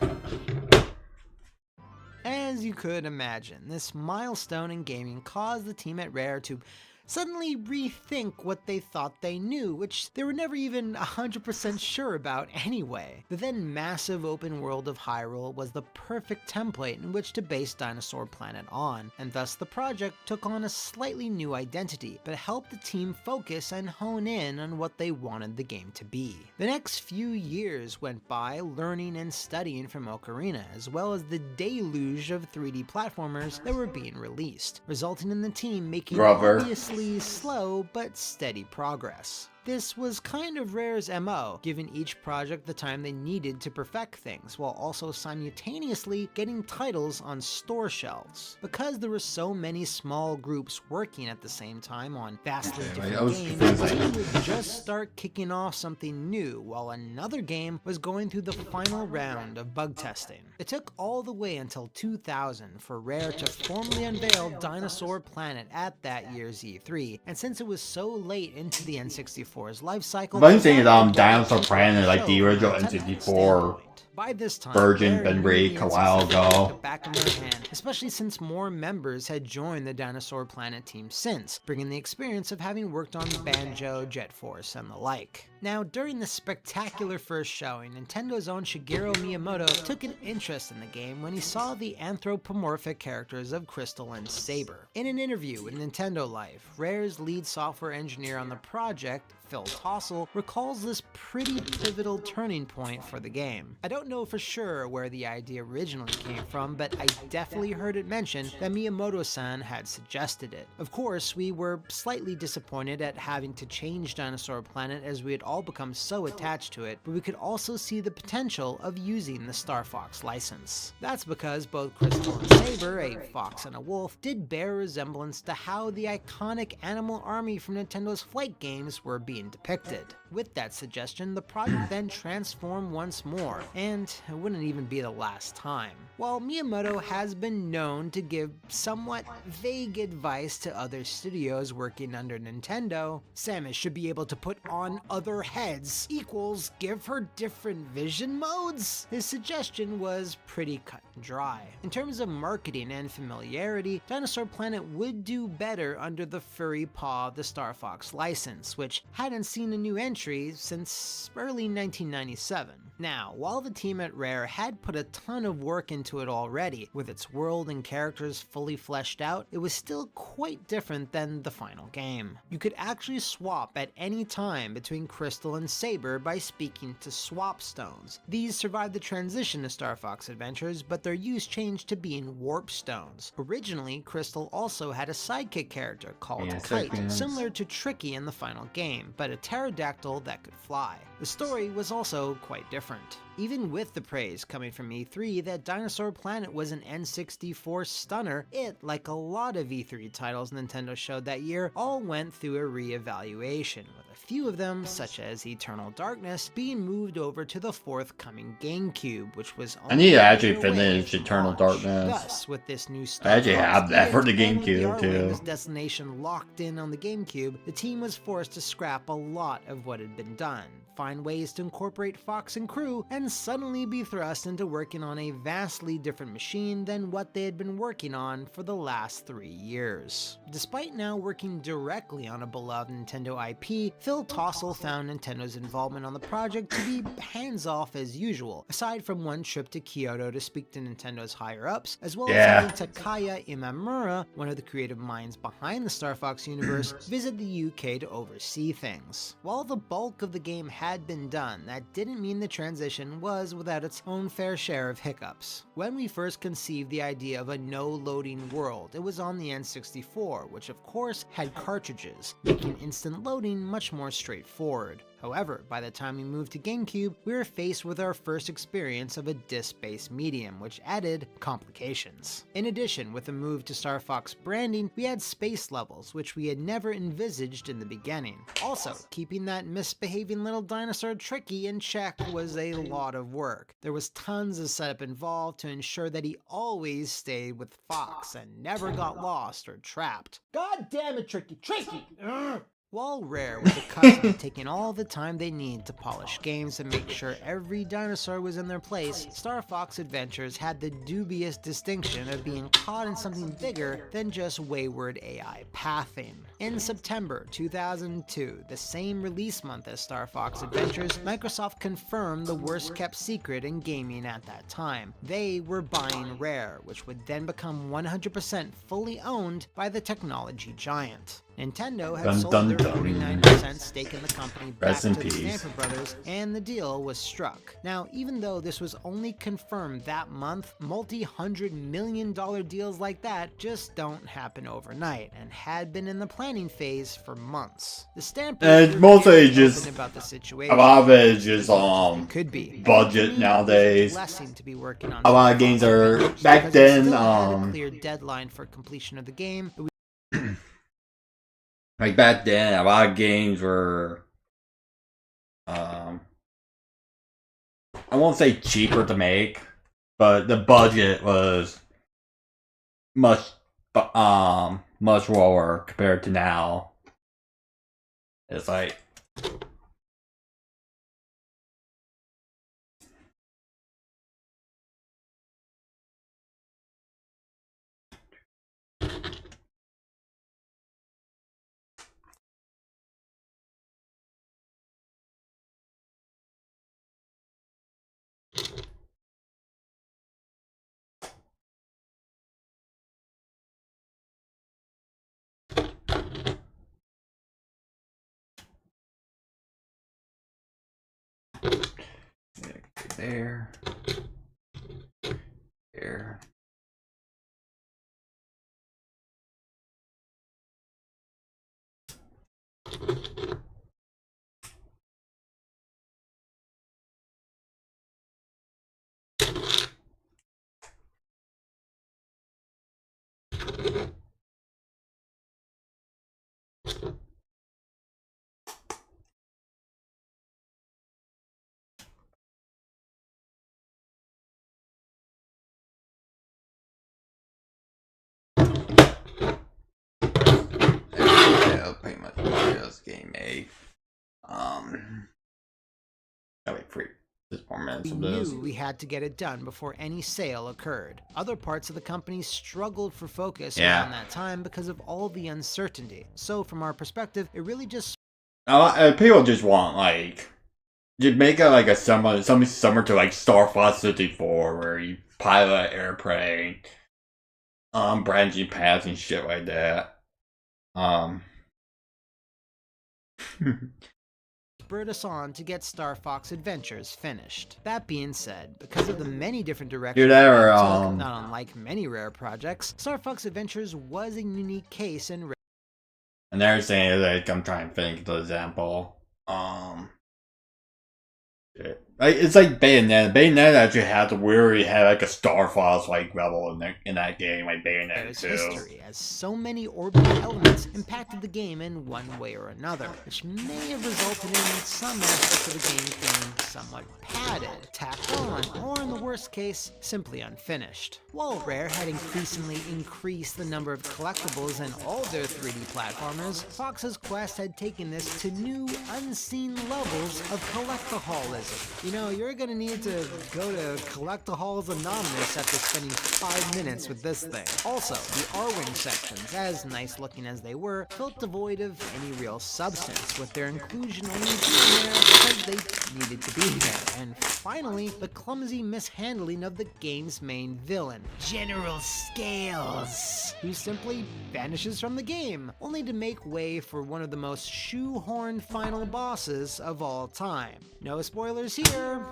As you could imagine, this milestone in gaming caused the team at Rare to suddenly rethink what they thought they knew, which they were never even 100% sure about anyway. The then massive open world of Hyrule was the perfect template in which to base Dinosaur Planet on, and thus the project took on a slightly new identity, but helped the team focus and hone in on what they wanted the game to be. The next few years went by learning and studying from Ocarina, as well as the deluge of 3D platformers that were being released, resulting in the team making obviously slow but steady progress. This was kind of Rare's MO, giving each project the time they needed to perfect things, while also simultaneously getting titles on store shelves. Because there were so many small groups working at the same time on vastly different games, the team would just start kicking off something new, while another game was going through the final round of bug testing. It took all the way until 2000 for Rare to formally unveil Dinosaur Planet at that year's E3, and since it was so late into the N64's life cycle, One thing is Dinosaur Planet, like the original N64 By this time, Virgin Rare been knew raped the a while N64 like ago. the back of their hand, especially since more members had joined the Dinosaur Planet team since, bringing the experience of having worked on Banjo, Jet Force, and the like. Now, during the spectacular first showing, Nintendo's own Shigeru Miyamoto took an interest in the game when he saw the anthropomorphic characters of Crystal and Saber. In an interview with Nintendo Life, Rare's lead software engineer on the project, Phil Tossell, recalls this pretty pivotal turning point for the game. I don't know for sure where the idea originally came from, but I definitely heard it mentioned that Miyamoto-san had suggested it. Of course, we were slightly disappointed at having to change Dinosaur Planet as we had all become so attached to it, but we could also see the potential of using the Star Fox license. That's because both Crystal and Saber, a fox and a wolf, did bear resemblance to how the iconic animal army from Nintendo's flight games were being depicted. With that suggestion, the project then transformed once more, and it wouldn't even be the last time. While Miyamoto has been known to give somewhat vague advice to other studios working under Nintendo, Samus should be able to put on other heads equals give her different vision modes, his suggestion was pretty cut and dry. In terms of marketing and familiarity, Dinosaur Planet would do better under the furry paw of the Star Fox license, which hadn't seen a new entry since early 1997. Now, while the team at Rare had put a ton of work into it already, with its world and characters fully fleshed out, it was still quite different than the final game. You could actually swap at any time between Crystal and Saber by speaking to Swap Stones. These survived the transition to Star Fox Adventures, but their use changed to being Warp Stones. Originally, Crystal also had a sidekick character called Kite, similar to Tricky in the final game, but a pterodactyl that could fly. The story was also quite different. Even with the praise coming from E3 that Dinosaur Planet was an N64 stunner, it, like a lot of E3 titles Nintendo showed that year, all went through a re-evaluation, with a few of them, such as Eternal Darkness, being moved over to the forthcoming GameCube, which was I need to actually finish Eternal Darkness. Thus, with this new I actually have that for the and with GameCube too. R-Wing's destination locked in on the GameCube, the team was forced to scrap a lot of what had been done, find ways to incorporate Fox and crew, and suddenly be thrust into working on a vastly different machine than what they had been working on for the last 3 years. Despite now working directly on a beloved Nintendo IP, Phil Tossell found Nintendo's involvement on the project to be hands-off as usual, aside from one trip to Kyoto to speak to Nintendo's higher-ups, as well as having Takaya Imamura, one of the creative minds behind the Star Fox universe, visit the UK to oversee things. While the bulk of the game had been done, that didn't mean the transition was without its own fair share of hiccups. When we first conceived the idea of a no-loading world, it was on the N64, which of course had cartridges, making instant loading much more straightforward. However, by the time we moved to GameCube, we were faced with our first experience of a disc-based medium, which added complications. In addition, with the move to Star Fox branding, we had space levels, which we had never envisaged in the beginning. Also, keeping that misbehaving little dinosaur Tricky in check was a lot of work. There was tons of setup involved to ensure that he always stayed with Fox and never got lost or trapped. God damn it, Tricky! Tricky! Ugh. While Rare was accustomed to taking all the time they need to polish games and make sure every dinosaur was in their place, Star Fox Adventures had the dubious distinction of being caught in something bigger than just wayward AI pathing. In September 2002, the same release month as Star Fox Adventures, Microsoft confirmed the worst kept secret in gaming at that time. They were buying Rare, which would then become 100% fully owned by the technology giant. Nintendo had sold their 49% stake in the company back to the Stanford brothers, and the deal was struck. Now, even though this was only confirmed that month, multi-$100 million deals like that just don't happen overnight, and had been in the planning phase for months. The Stanford And mostly just about the situation. a lot of it is just could be budget nowadays. Blessing to be working on A lot of games are back then a clear deadline for completion of the game. Like back then, a lot of games were, I won't say cheaper to make, but the budget was much lower compared to now. It's like, There. There. Yeah, pretty much just game A. Got like just 4 minutes We of this. knew we had to get it done before any sale occurred. Other parts of the company struggled for focus around that time because of all the uncertainty. So from our perspective, it really just People just want like, you make it like something similar to like Star Fox 64, where you pilot an airplane, branching paths and shit like that. spurred us on to get Star Fox Adventures finished. That being said, because of the many different directions Dude, they were, it took, not unlike many Rare projects, Star Fox Adventures was a unique case in and they're saying like, I'm trying to think of the example. Shit. Like it's like Bayonetta. Bayonetta actually had to really have like a Star Fox like level in that game, like Bayonetta Rare's 2. history, as so many orbital elements impacted the game in one way or another, which may have resulted in some aspects of the game feeling somewhat padded, tacked on, or in the worst case, simply unfinished. While Rare had increasingly increased the number of collectibles in all their 3D platformers, Fox's Quest had taken this to new, unseen levels of collectaholism. You know, you're gonna need to go to Collectaholes Anonymous after spending 5 minutes with this thing. Also, the R-Wing sections, as nice looking as they were, felt devoid of any real substance, with their inclusion only being there because they needed to be there. And finally, the clumsy mishandling of the game's main villain, General Scales, who simply vanishes from the game, only to make way for one of the most shoehorned final bosses of all time. No spoilers here.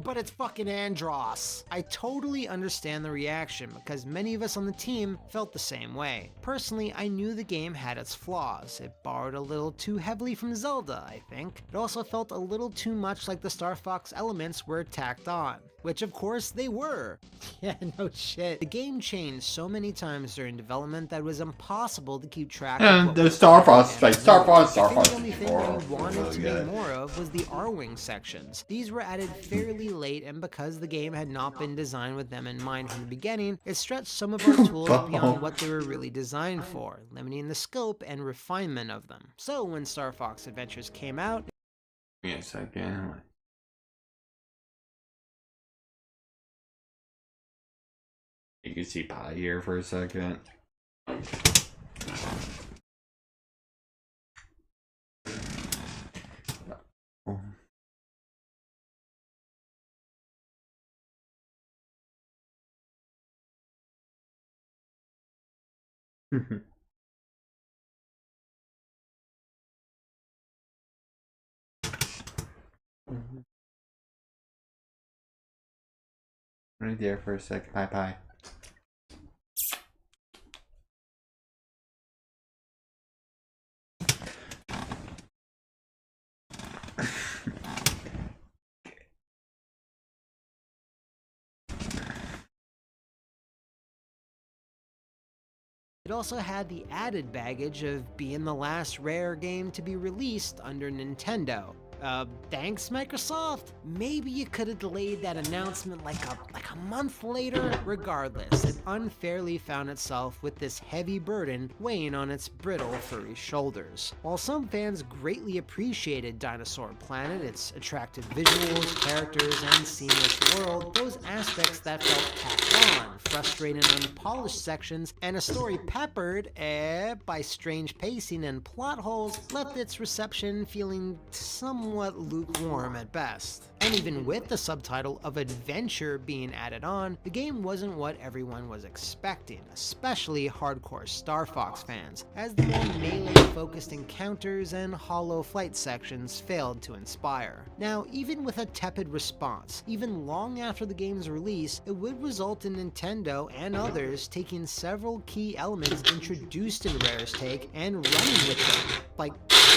But it's fucking Andross. I totally understand the reaction because many of us on the team felt the same way. Personally, I knew the game had its flaws. It borrowed a little too heavily from Zelda, I think. It also felt a little too much like the Star Fox elements were tacked on. Which of course they were. Yeah, no shit. The game changed so many times during development that it was impossible to keep track of what The was Star Fox, and like what Star wasn't. Fox, Star I think Fox the only thing 64 we wanted was to really make good. more of was the R-Wing sections. These were added fairly late, and because the game had not been designed with them in mind from the beginning, it stretched some of our tools beyond what they were really designed for, limiting the scope and refinement of them. So when Star Fox Adventures came out, Give me a second. You can see Pie here for a second. Oh. Right there for a sec. Pie. it also had the added baggage of being the last Rare game to be released under Nintendo. Thanks, Microsoft. Maybe you could have delayed that announcement like a month later. Regardless, it unfairly found itself with this heavy burden weighing on its brittle, furry shoulders. While some fans greatly appreciated Dinosaur Planet, its attractive visuals, characters, and seamless world, those aspects that felt tacked on, frustrating unpolished sections, and a story peppered by strange pacing and plot holes left its reception feeling somewhat somewhat lukewarm at best. And even with the subtitle of Adventure being added on, the game wasn't what everyone was expecting, especially hardcore Star Fox fans, as the more melee-focused encounters and hollow flight sections failed to inspire. Now, even with a tepid response, even long after the game's release, it would result in Nintendo and others taking several key elements introduced in Rare's take and running with them, like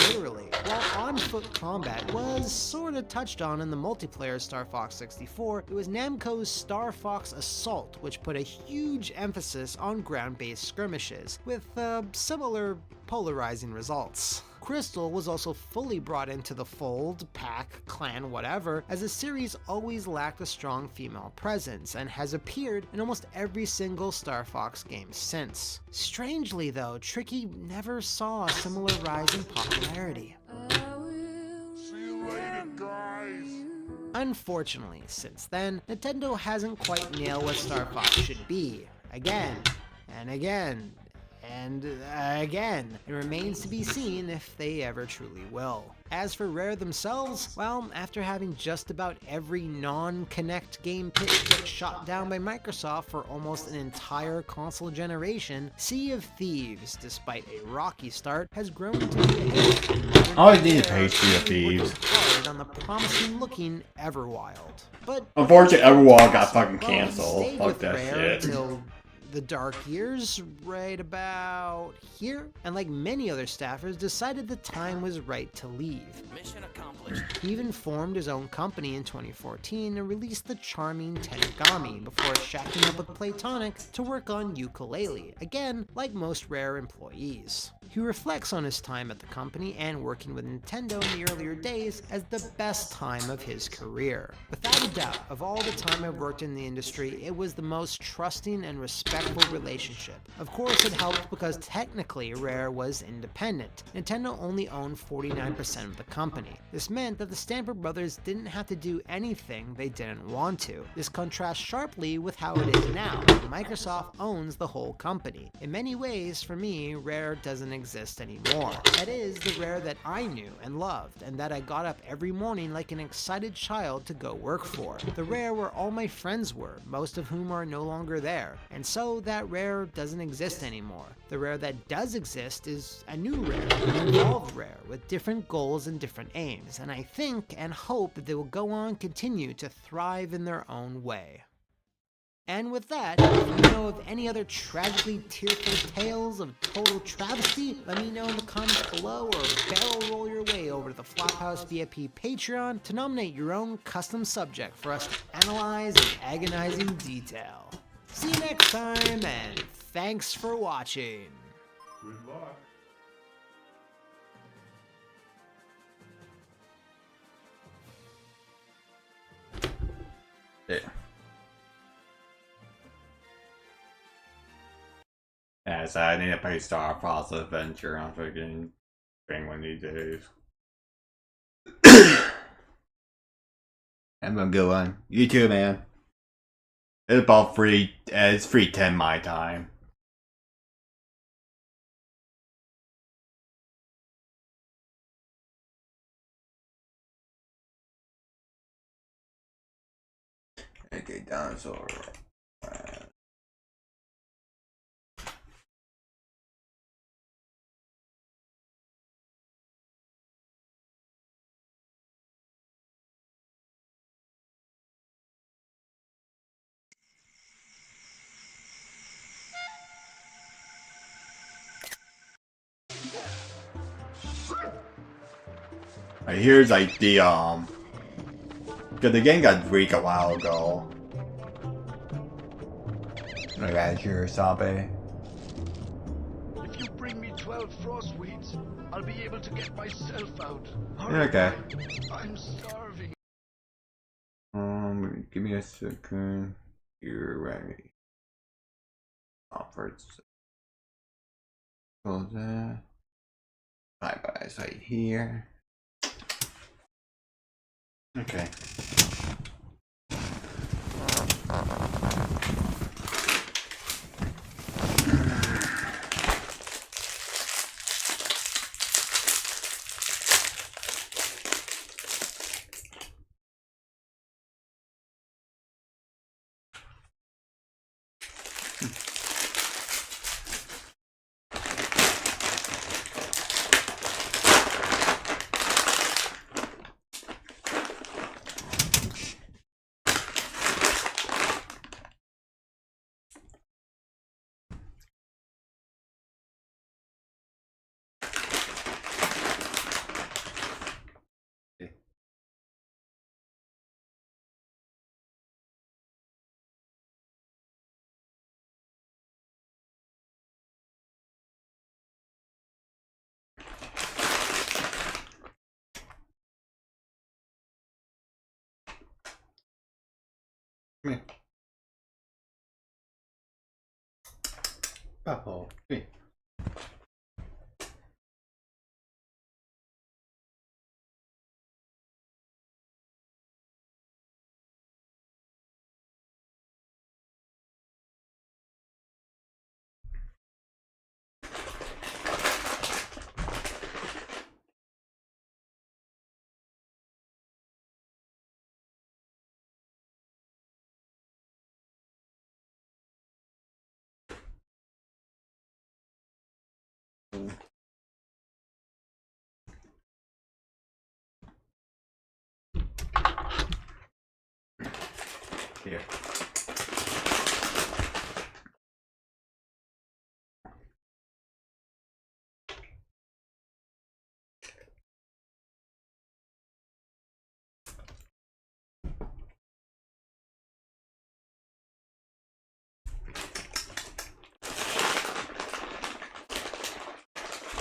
literally. While on-foot combat was sorta touched on in the multiplayer Star Fox 64, it was Namco's Star Fox Assault which put a huge emphasis on ground-based skirmishes, with similar polarizing results. Crystal was also fully brought into the fold, pack, clan, whatever, as the series always lacked a strong female presence and has appeared in almost every single Star Fox game since. Strangely though, Tricky never saw a similar rise in popularity. Unfortunately, since then, Nintendo hasn't quite nailed what Star Fox should be. Again, and again, and again. It remains to be seen if they ever truly will. As for Rare themselves, well, after having just about every non-Kinect game pitch get shot down by Microsoft for almost an entire console generation, Sea of Thieves, despite a rocky start, has grown to be a hit. I always need to pay Sea of Thieves. Hard on the promising-looking Everwild. But Unfortunately, Everwild got fucking well, canceled. stayed Fuck with that Rare shit. Until the dark years, right about here, and like many other staffers, decided the time was right to leave. Mission accomplished. He even formed his own company in 2014 and released the charming Tenigami before shacking up with Playtonic to work on Yooka-Laylee, again, like most Rare employees. He reflects on his time at the company and working with Nintendo in the earlier days as the best time of his career. Without a doubt, of all the time I've worked in the industry, it was the most trusting and respectful relationship. Of course, it helped because technically Rare was independent. Nintendo only owned 49% of the company. This meant that the Stamper brothers didn't have to do anything they didn't want to. This contrasts sharply with how it is now. Microsoft owns the whole company. In many ways, for me, Rare doesn't exist anymore. That is the Rare that I knew and loved, and that I got up every morning like an excited child to go work for. The Rare where all my friends were, most of whom are no longer there. And so that Rare doesn't exist anymore. The Rare that does exist is a new Rare, an evolved Rare, with different goals and different aims, and I think and hope that they will go on continue to thrive in their own way. And with that, if you know of any other tragically tearful tales of total travesty, let me know in the comments below, or barrel roll your way over to the Flophouse VIP Patreon to nominate your own custom subject for us to analyze in agonizing detail. See you next time, and thanks for watching. Good luck. Yeah. Yeah, so I need to play Star Fox Adventure on freaking thing one of these days. I'm gonna go on. You too, man. It's about free. It's 3:10 my time. Okay, dinosaur. Here's like the cause the game got leaked a while ago. Like Azure Sabe. If you bring me 12 frostweeds, I'll be able to get myself out. Okay. I'm starving. Give me a second. You're ready. Offers. So that. Bye-bye right here. Okay. Come here. Papa, come here. Here.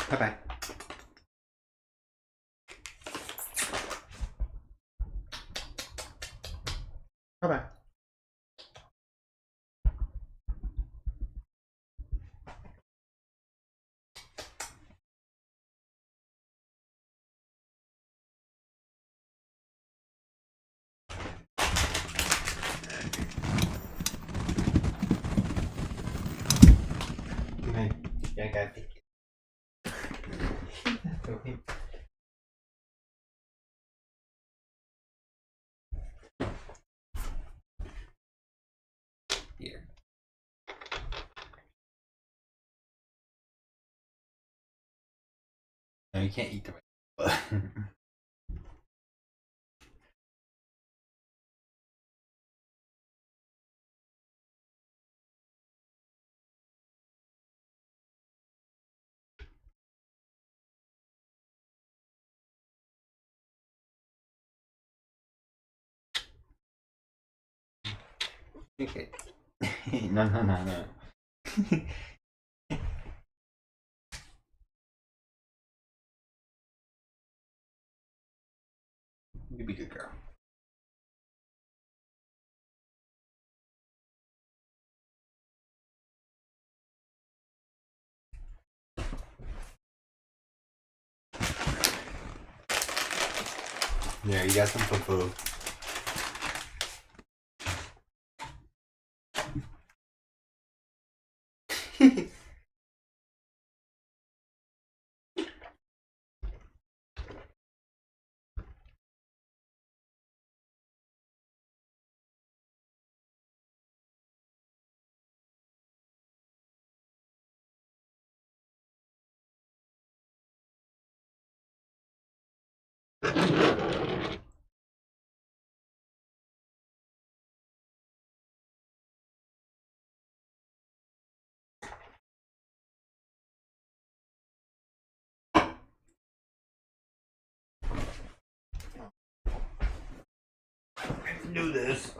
Bye-bye. Bye-bye. Này, cái Here. No, you can't eat the Okay. No. You be a good girl. Yeah, you got some food. Do this.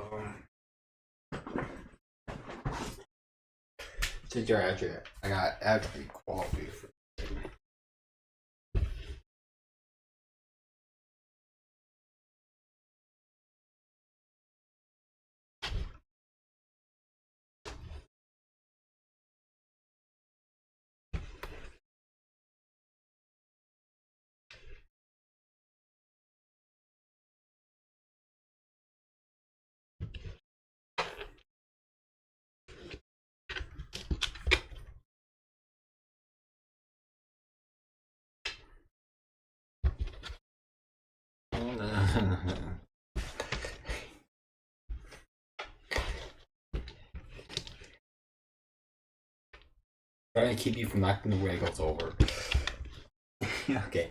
Since you're actually, I got actually quality for. Trying to keep you from knocking the Wiggles over. Okay.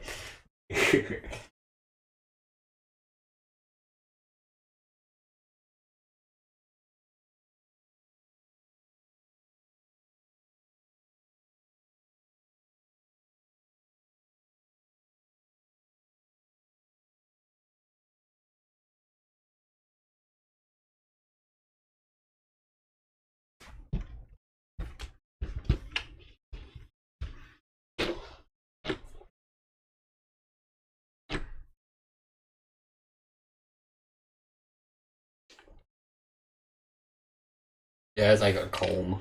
Yeah, it's like a comb.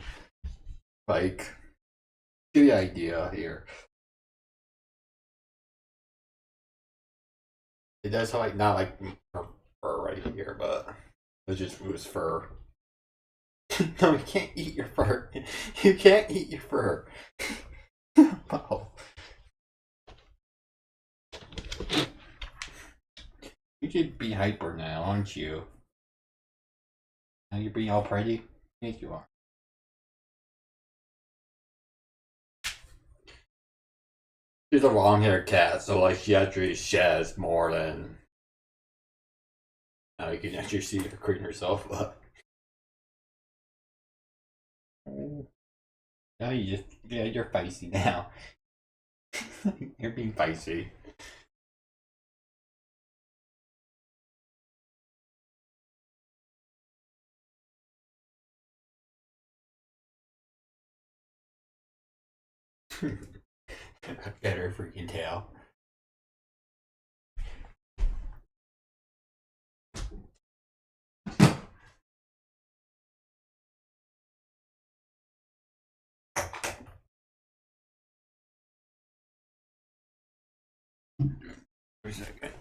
Like, give you an idea here. It does have like not like fur right here, but it was fur. No, you can't eat your fur. You can't eat your fur. Oh. You should be hyper now, aren't you? Now you're being all pretty? Yes, you are. She's a long haired cat, so like she actually sheds more than you can actually see her clean herself up. Now you're feisty now. You're being feisty. Better freaking tail. Wait a second.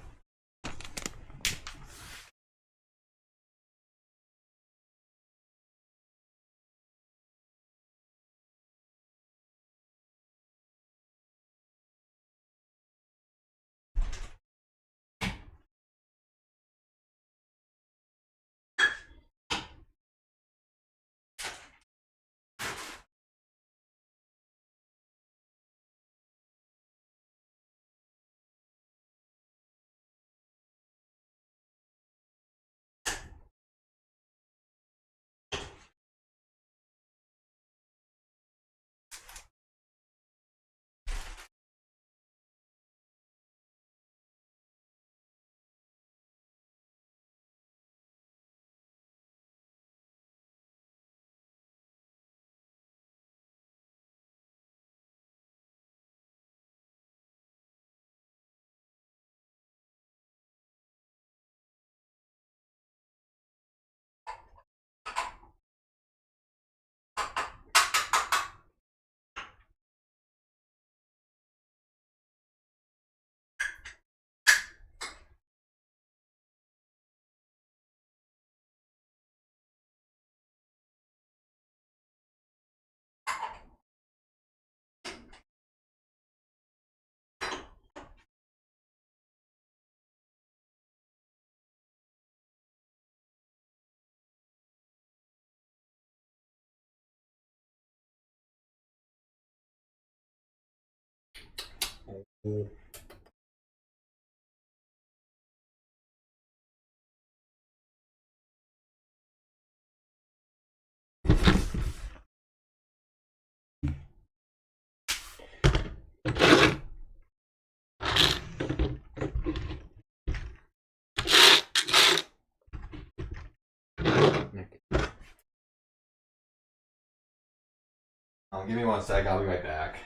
Give me 1 sec, I'll be right back.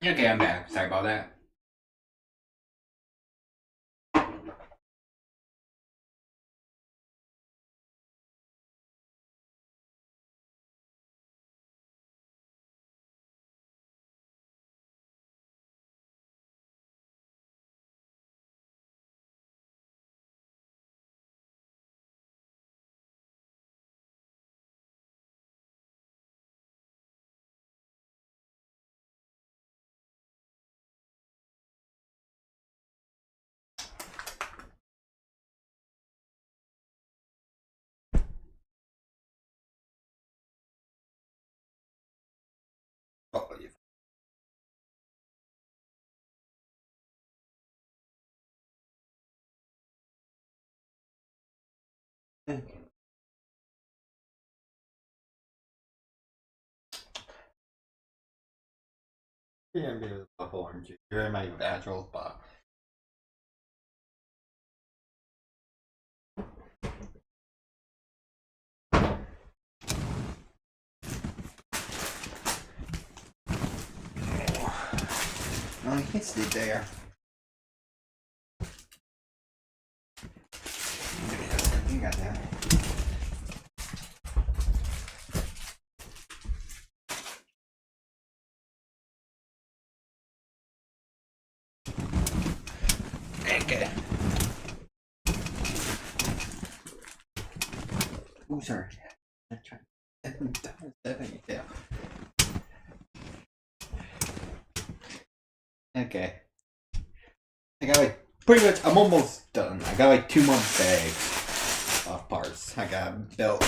Okay, I'm back. Sorry about that. Oh, you. Yeah, I'm gonna level orange. You're in my natural spot. No, you can't stay there. You got that. Okay. Ooh, sorry. I'm trying. Yeah. Okay. I got like pretty much. I'm almost done. I got like 2 months bags of parts. I got built.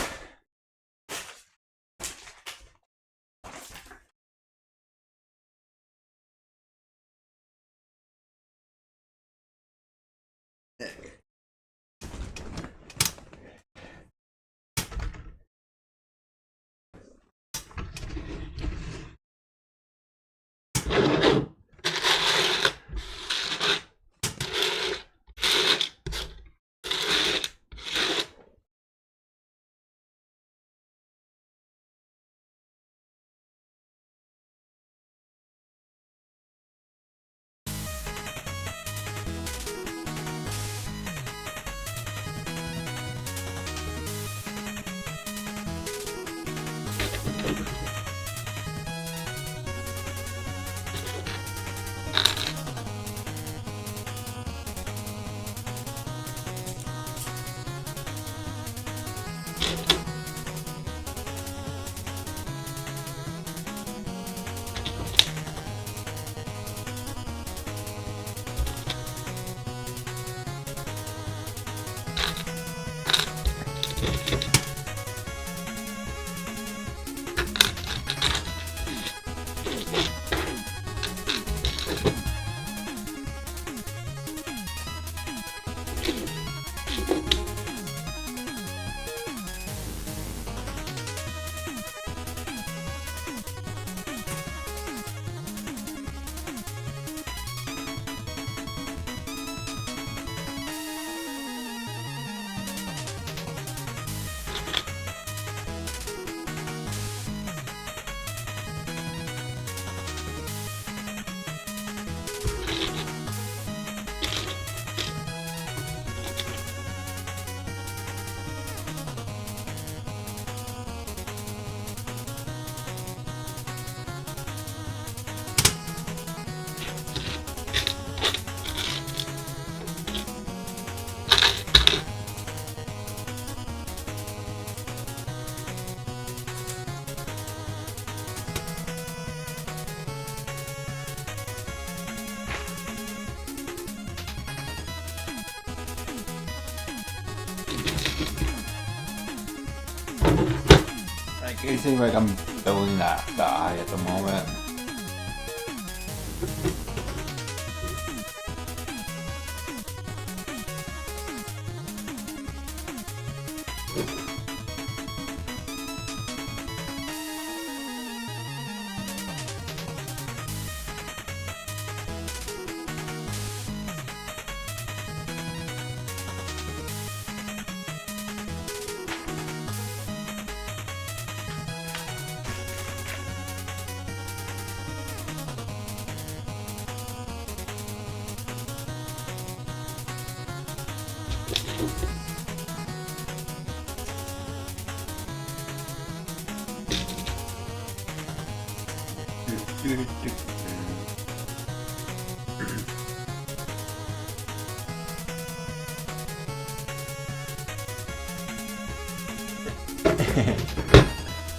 Like, it seems like I'm building that die at the moment.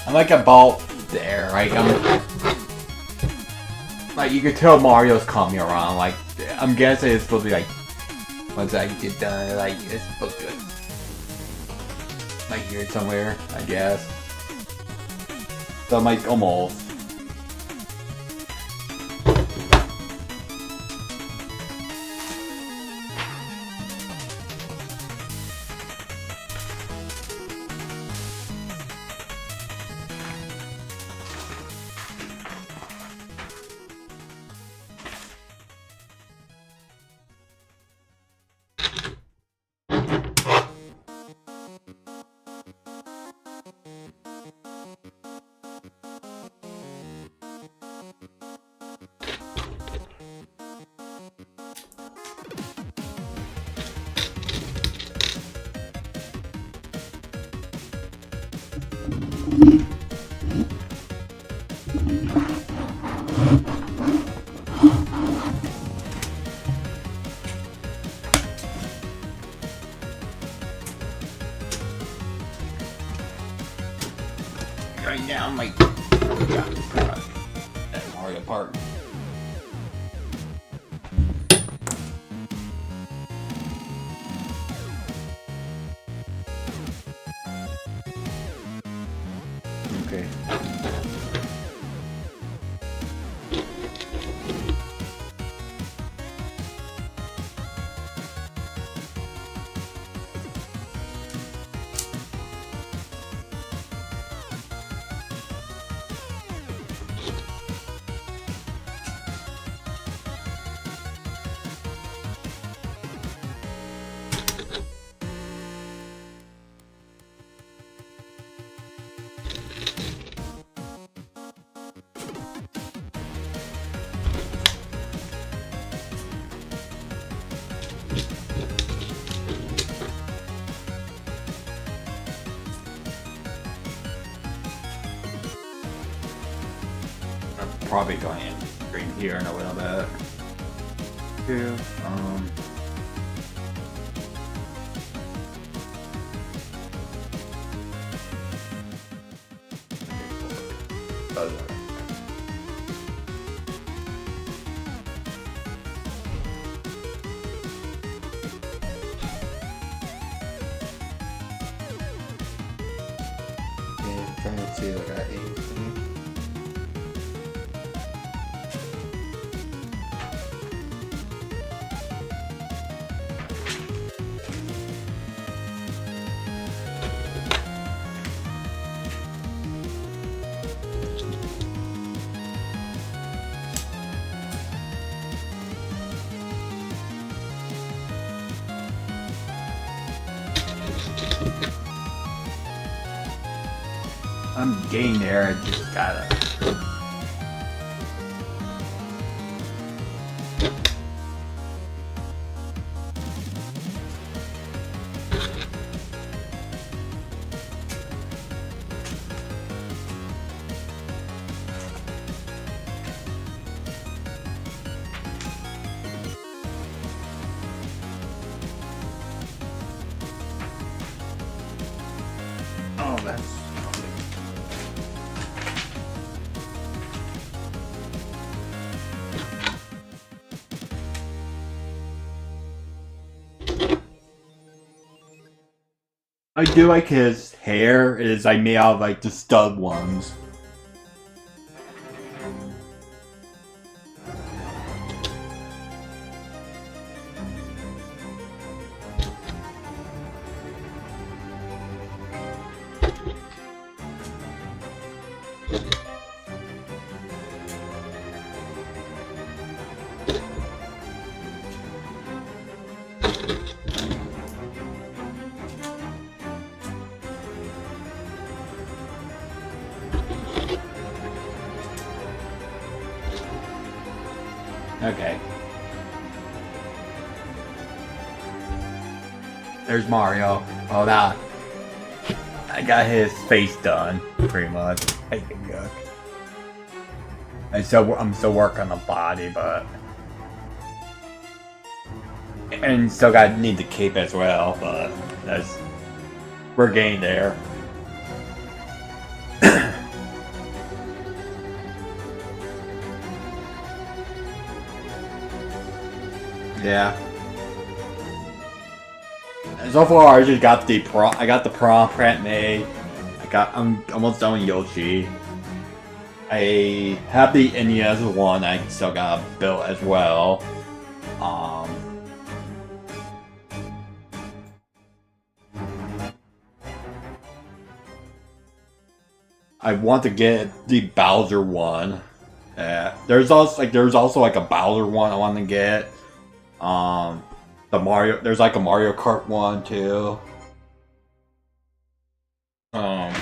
I'm like about there, like like you could tell Mario's coming around. Like I'm guessing it's supposed to be like once I get done, like it's supposed to be like here somewhere, I guess. So I'm like almost. Right now, I'm like, that Mario Party. Okay. Probably going in green here in a little bit. Here, trying to see what I aim. I'm getting there, I just gotta. Oh, that's. I do like his hair is like made out of like the stud ones. Okay. there's Mario. Oh, that. I got his face done, pretty much. I think good. I'm still working on the body, but. And still need the cape as well, but we're getting there. Yeah. And so far, I just got the prom print made. I'm almost done with Yoshi. I have the NES one. I still got built as well. I want to get the Bowser one. There's also like a Bowser one I want to get. There's like a Mario Kart one too. Trying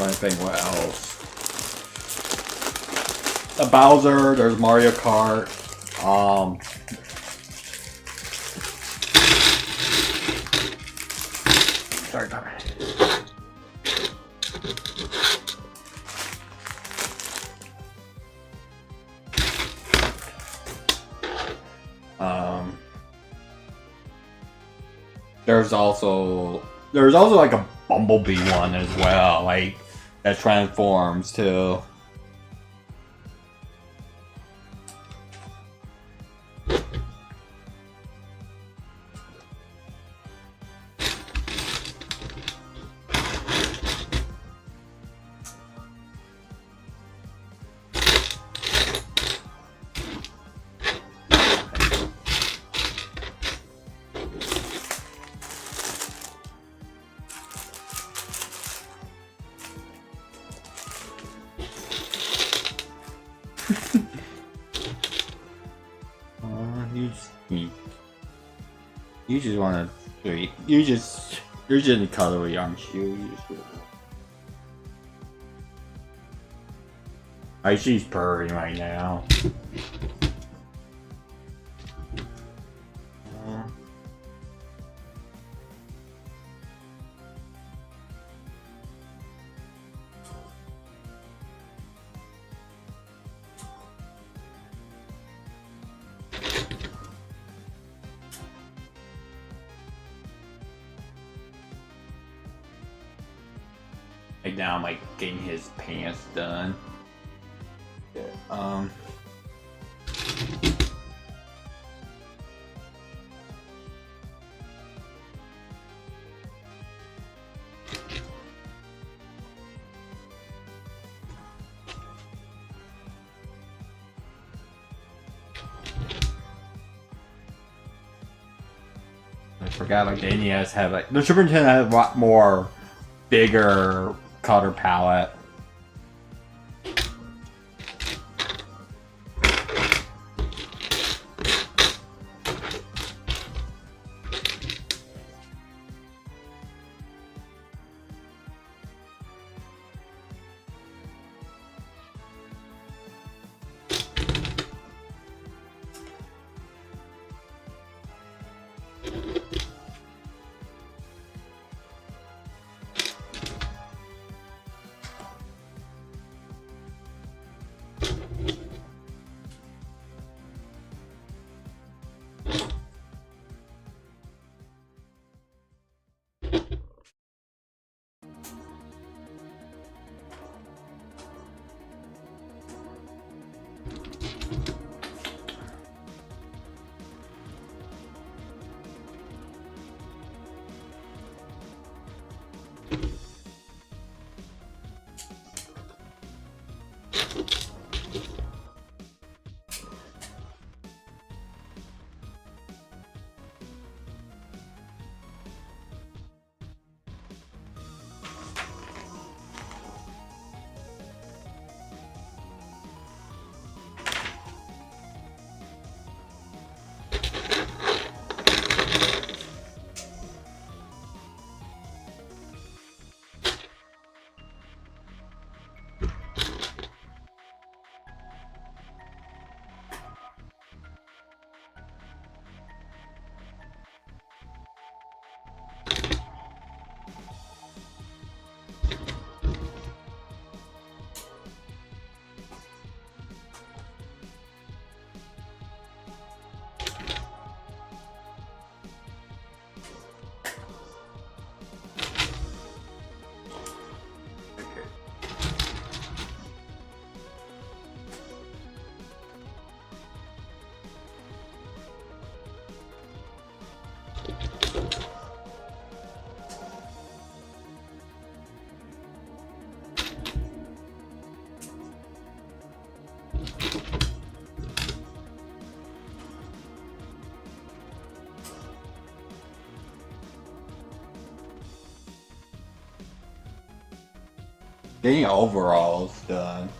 to think what else. The Bowser, there's Mario Kart. Sorry. There's also like a Bumblebee one as well, like that transforms too. You just want to. You're just cuddly, aren't you? She's purring right now. Right now, I'm like getting his pants done. Yeah, I forgot, like the NES had like the Super Nintendo had a lot more bigger color palette. Getting overalls done.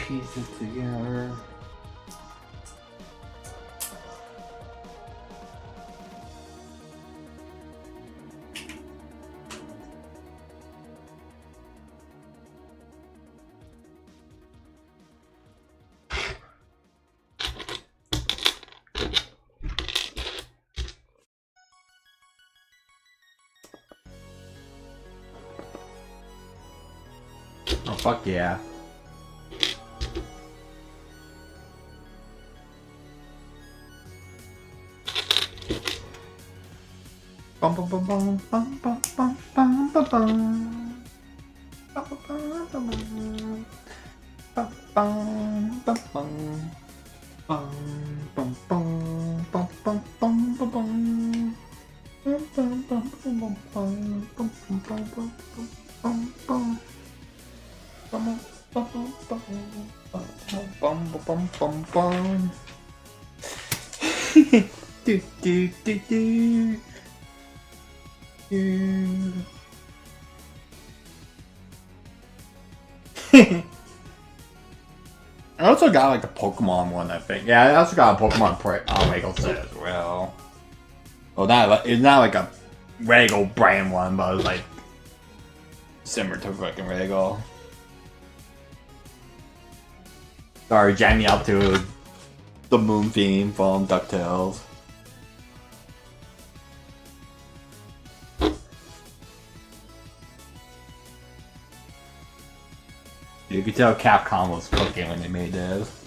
Pieces together. Oh fuck yeah. Bum bum bum bum bum bum bum bum bum bum. Bum bum bum bum bum bum bum bum. Bum bum bum bum bum bum bum bum. Bum bum bum bum bum bum bum bum bum bum bum. Bum bum bum bum bum bum bum. Do do do do. I also got like a Pokemon one, I think. Yeah, I also got a Pokemon Lego set as well. Well, it's not like a Lego brand one, but it's like similar to fucking Lego. Sorry, jamming up to the moon theme from DuckTales. You could tell Capcom was cooking when they made this.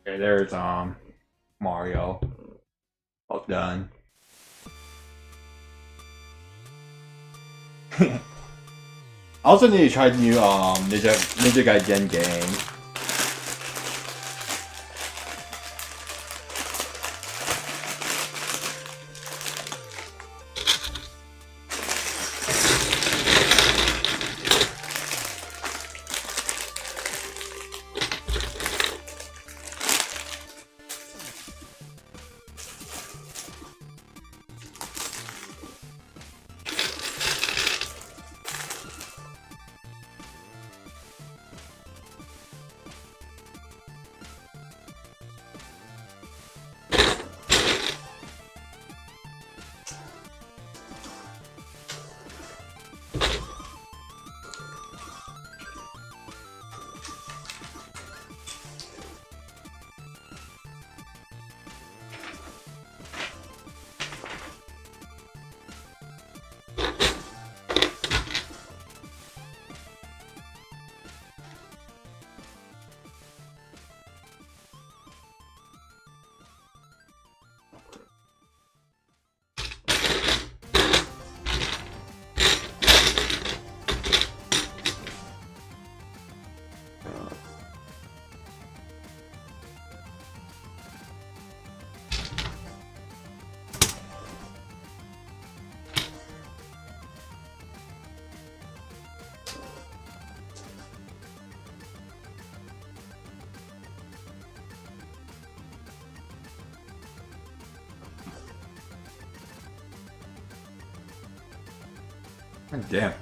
Okay, there's Mario. All done. I also need to try the new Ninja Gaiden game. Damn,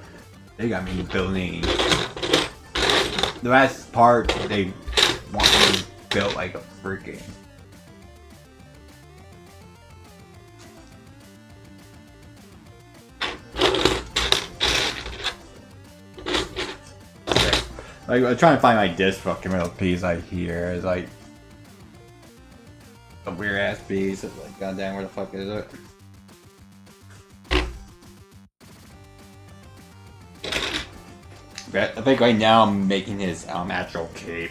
they got me building. The last part they want me built like a freaking. Like I'm trying to find my disc fucking little piece I hear. It's like a weird ass piece. It's like goddamn, where the fuck is it? I think right now I'm making his actual cape.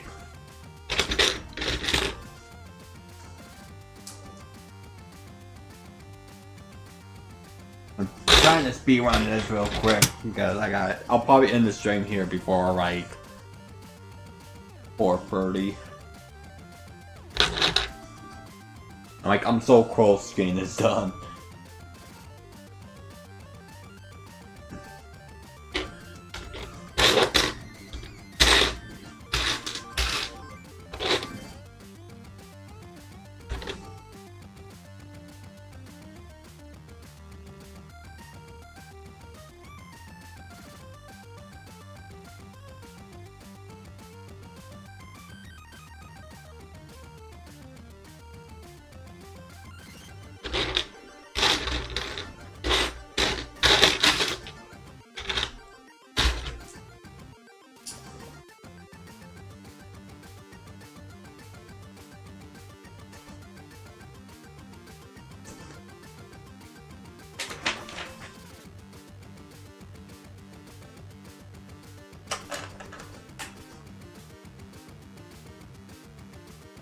I'm trying to speed run this real quick because I'll probably end the stream here before like 4:30. I'm so close getting this done.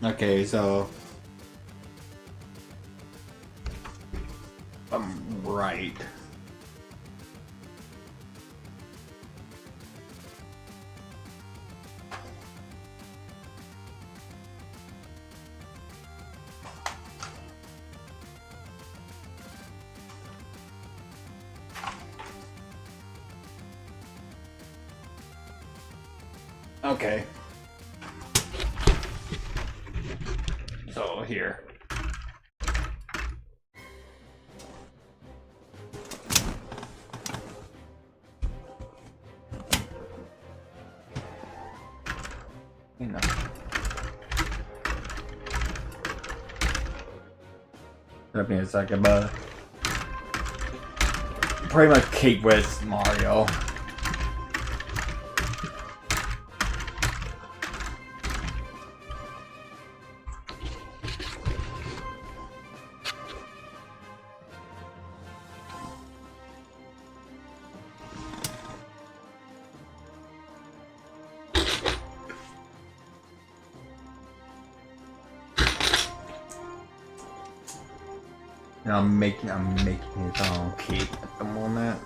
Okay, so I'm right. Okay. So here. You know. Give me a second, but pretty much Kate with Mario. I'm making his own cape at the moment.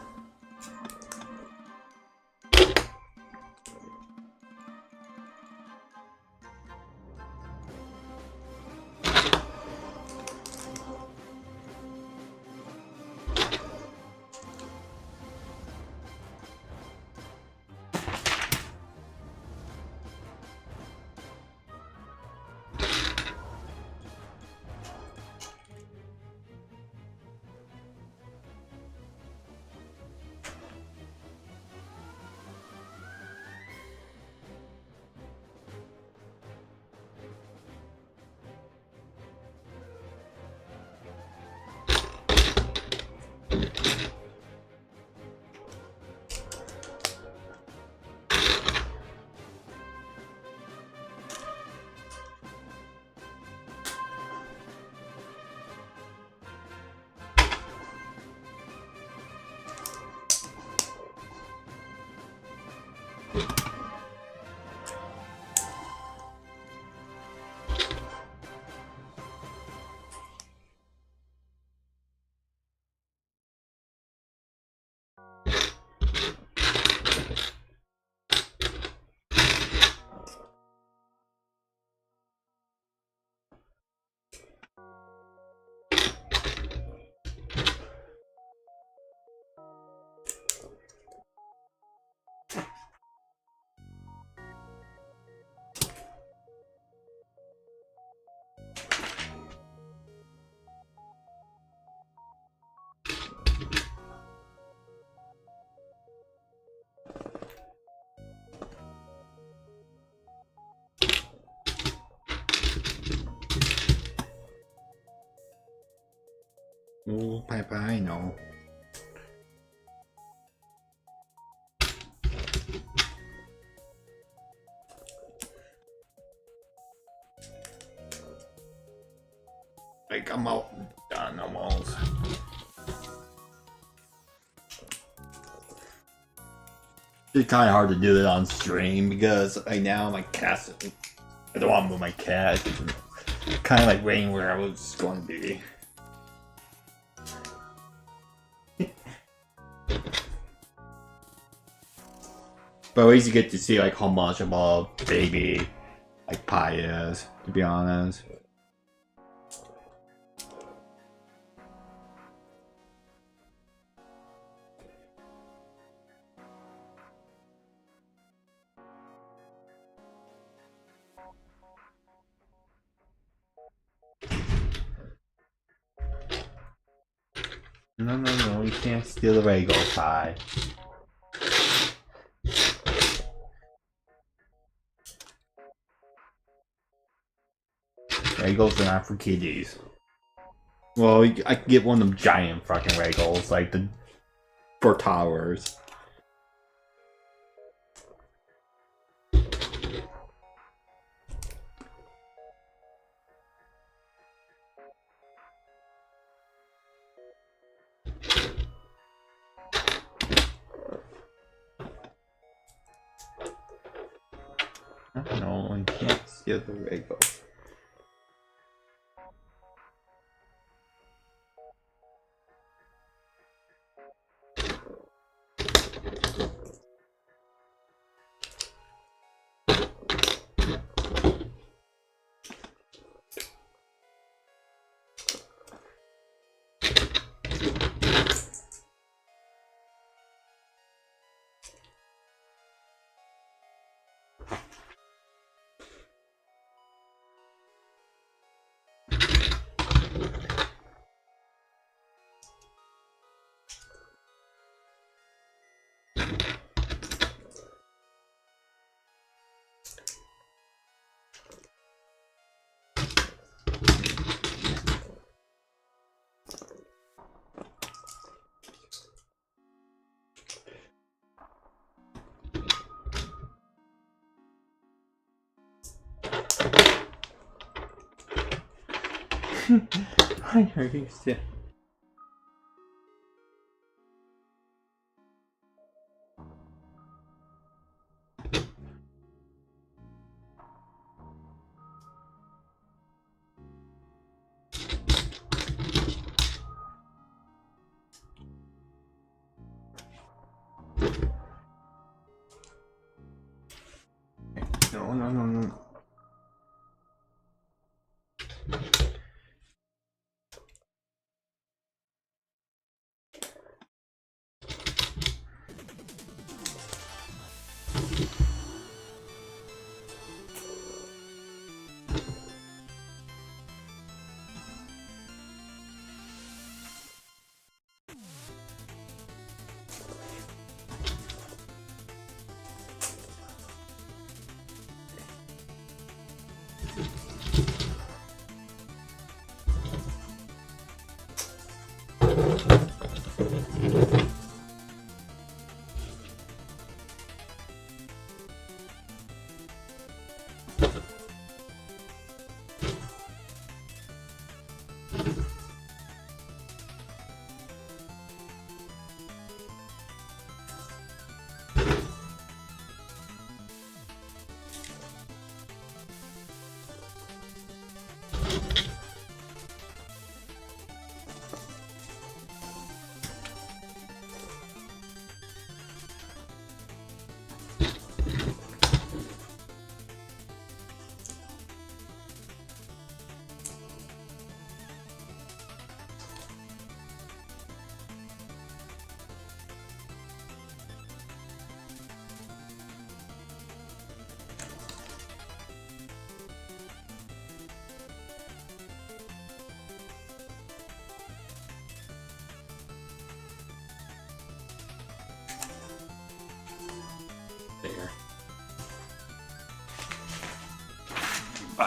Oh, bye bye, no. Like, I'm out done almost. It's kind of hard to do it on stream because right now my cat's. I don't want to move my cat. It's kind of like waiting where I was going to be. But at least you get to see like how much of a baby like Pie is, to be honest. No, you can't steal the Lego Pie. Legos are not for kiddies. Well, I can get one of them giant fucking Legos, like the for towers. No, you can't steal the Legos. I heard you still.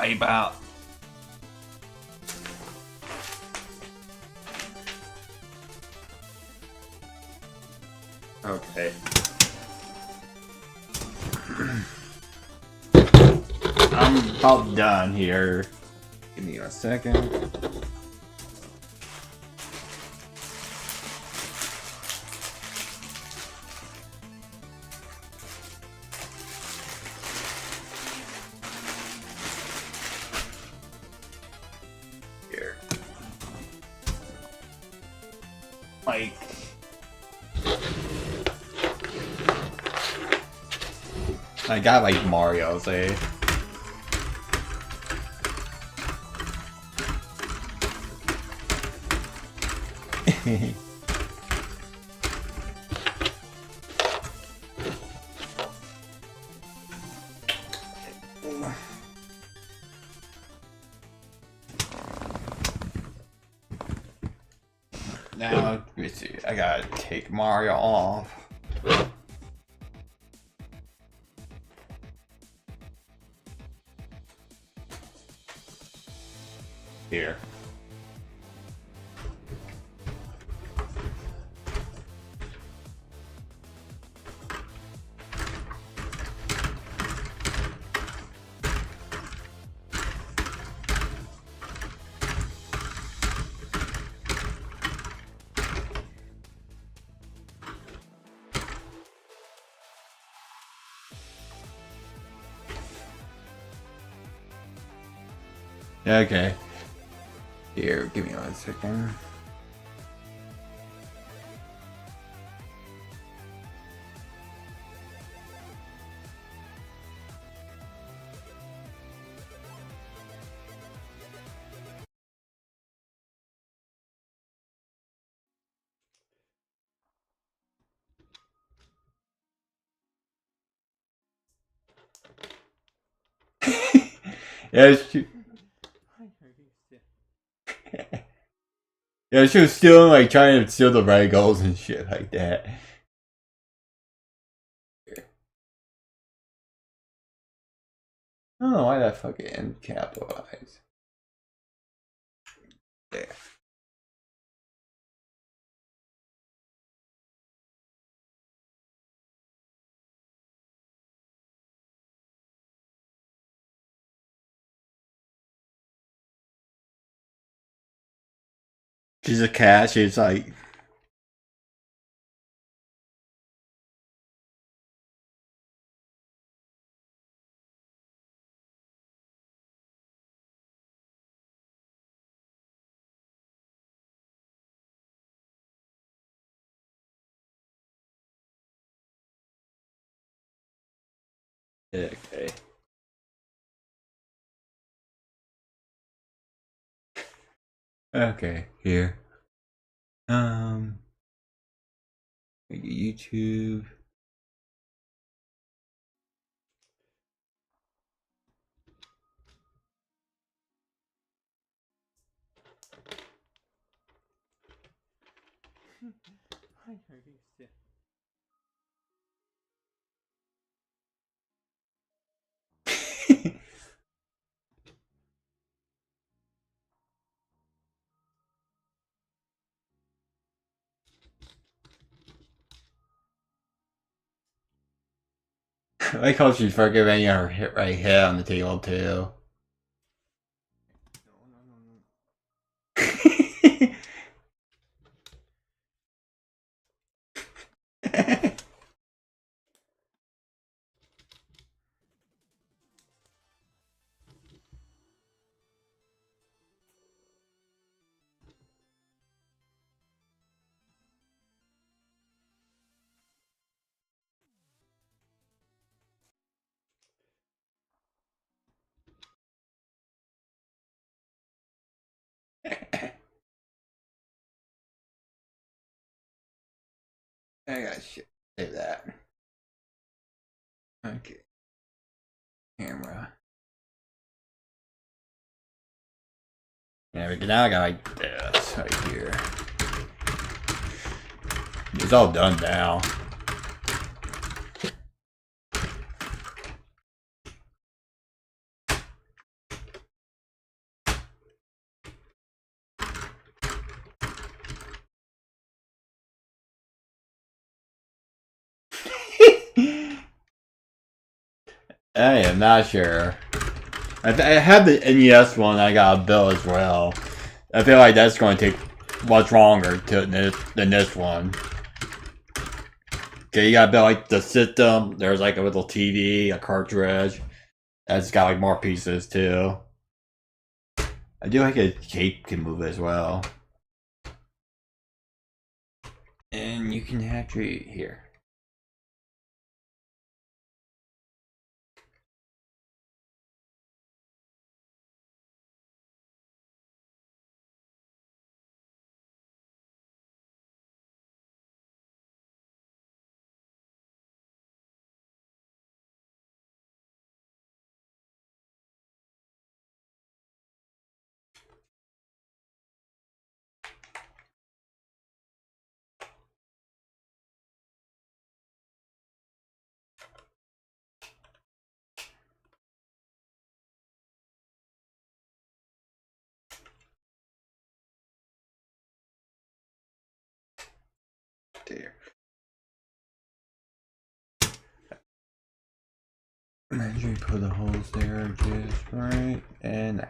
talking about. Okay. I'm about done here. Give me a second. Here. Like, I got like Mario's, eh? Now, let me see. I gotta take Mario off. Here. Okay. Here, give me 1 second. Yeah, yeah, she was still like trying to steal the Regals and shit like that. I don't know why that fucking end capitalized. There. She's a cat, she's like... Okay. Okay, here. YouTube. I like how she's fucking banging her right head on the table too. I got shit. Say that. Okay. Camera. Yeah, but now I got like this right here. It's all done now. I am not sure. I have the NES one. I got a bill as well. I feel like that's going to take much longer than this one. Okay, you got a bit like the system. There's like a little TV, a cartridge. That's got like more pieces too. I do like a cape can move as well. And you can actually here. There. Imagine put the holes there just right and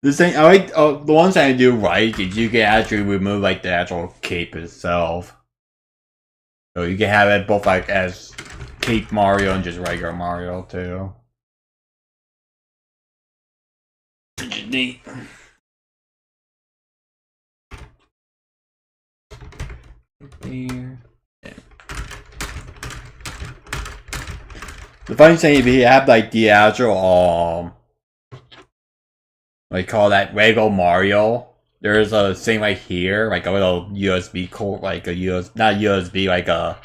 this thing I like the ones that I do right is you can actually remove like the actual cape itself. So you can have it both like as Cape Mario and just regular Mario too. Which is neat. Here. Yeah. The funny thing is, if you have like the actual what you call that Lego Mario, there's a thing right here, like a little USB cord, like a not USB, like a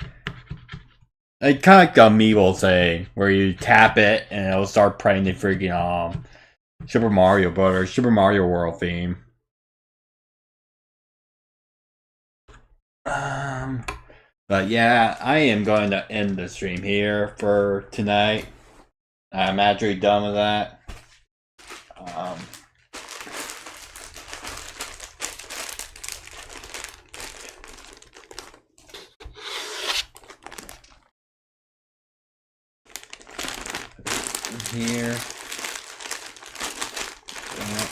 kind of like the amiibo thing, where you tap it and it'll start playing the freaking Super Mario Brothers, Super Mario World theme. But yeah, I am going to end the stream here for tonight. I'm actually done with that. Here. Yeah.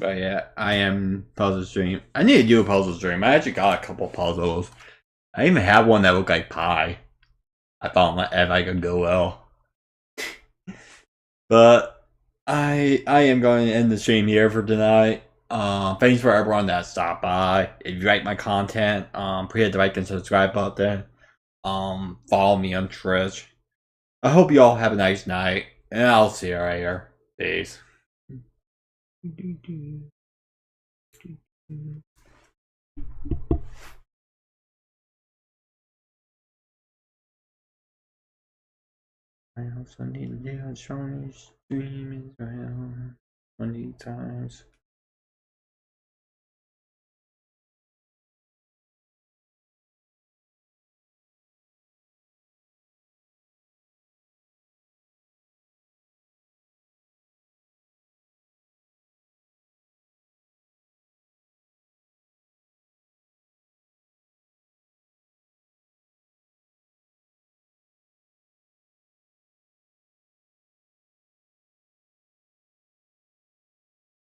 But yeah, I am puzzle stream. I need to do a puzzle stream. I actually got a couple puzzles. I even have one that looked like pie. I thought if I could go well. But I am going to end the stream here for tonight. Thanks for everyone that stopped by. If you like my content, please hit the like and subscribe button. Follow me on Twitch. I hope you all have a nice night, and I'll see you later. Peace. I also need to do a Sony stream as well 20 times.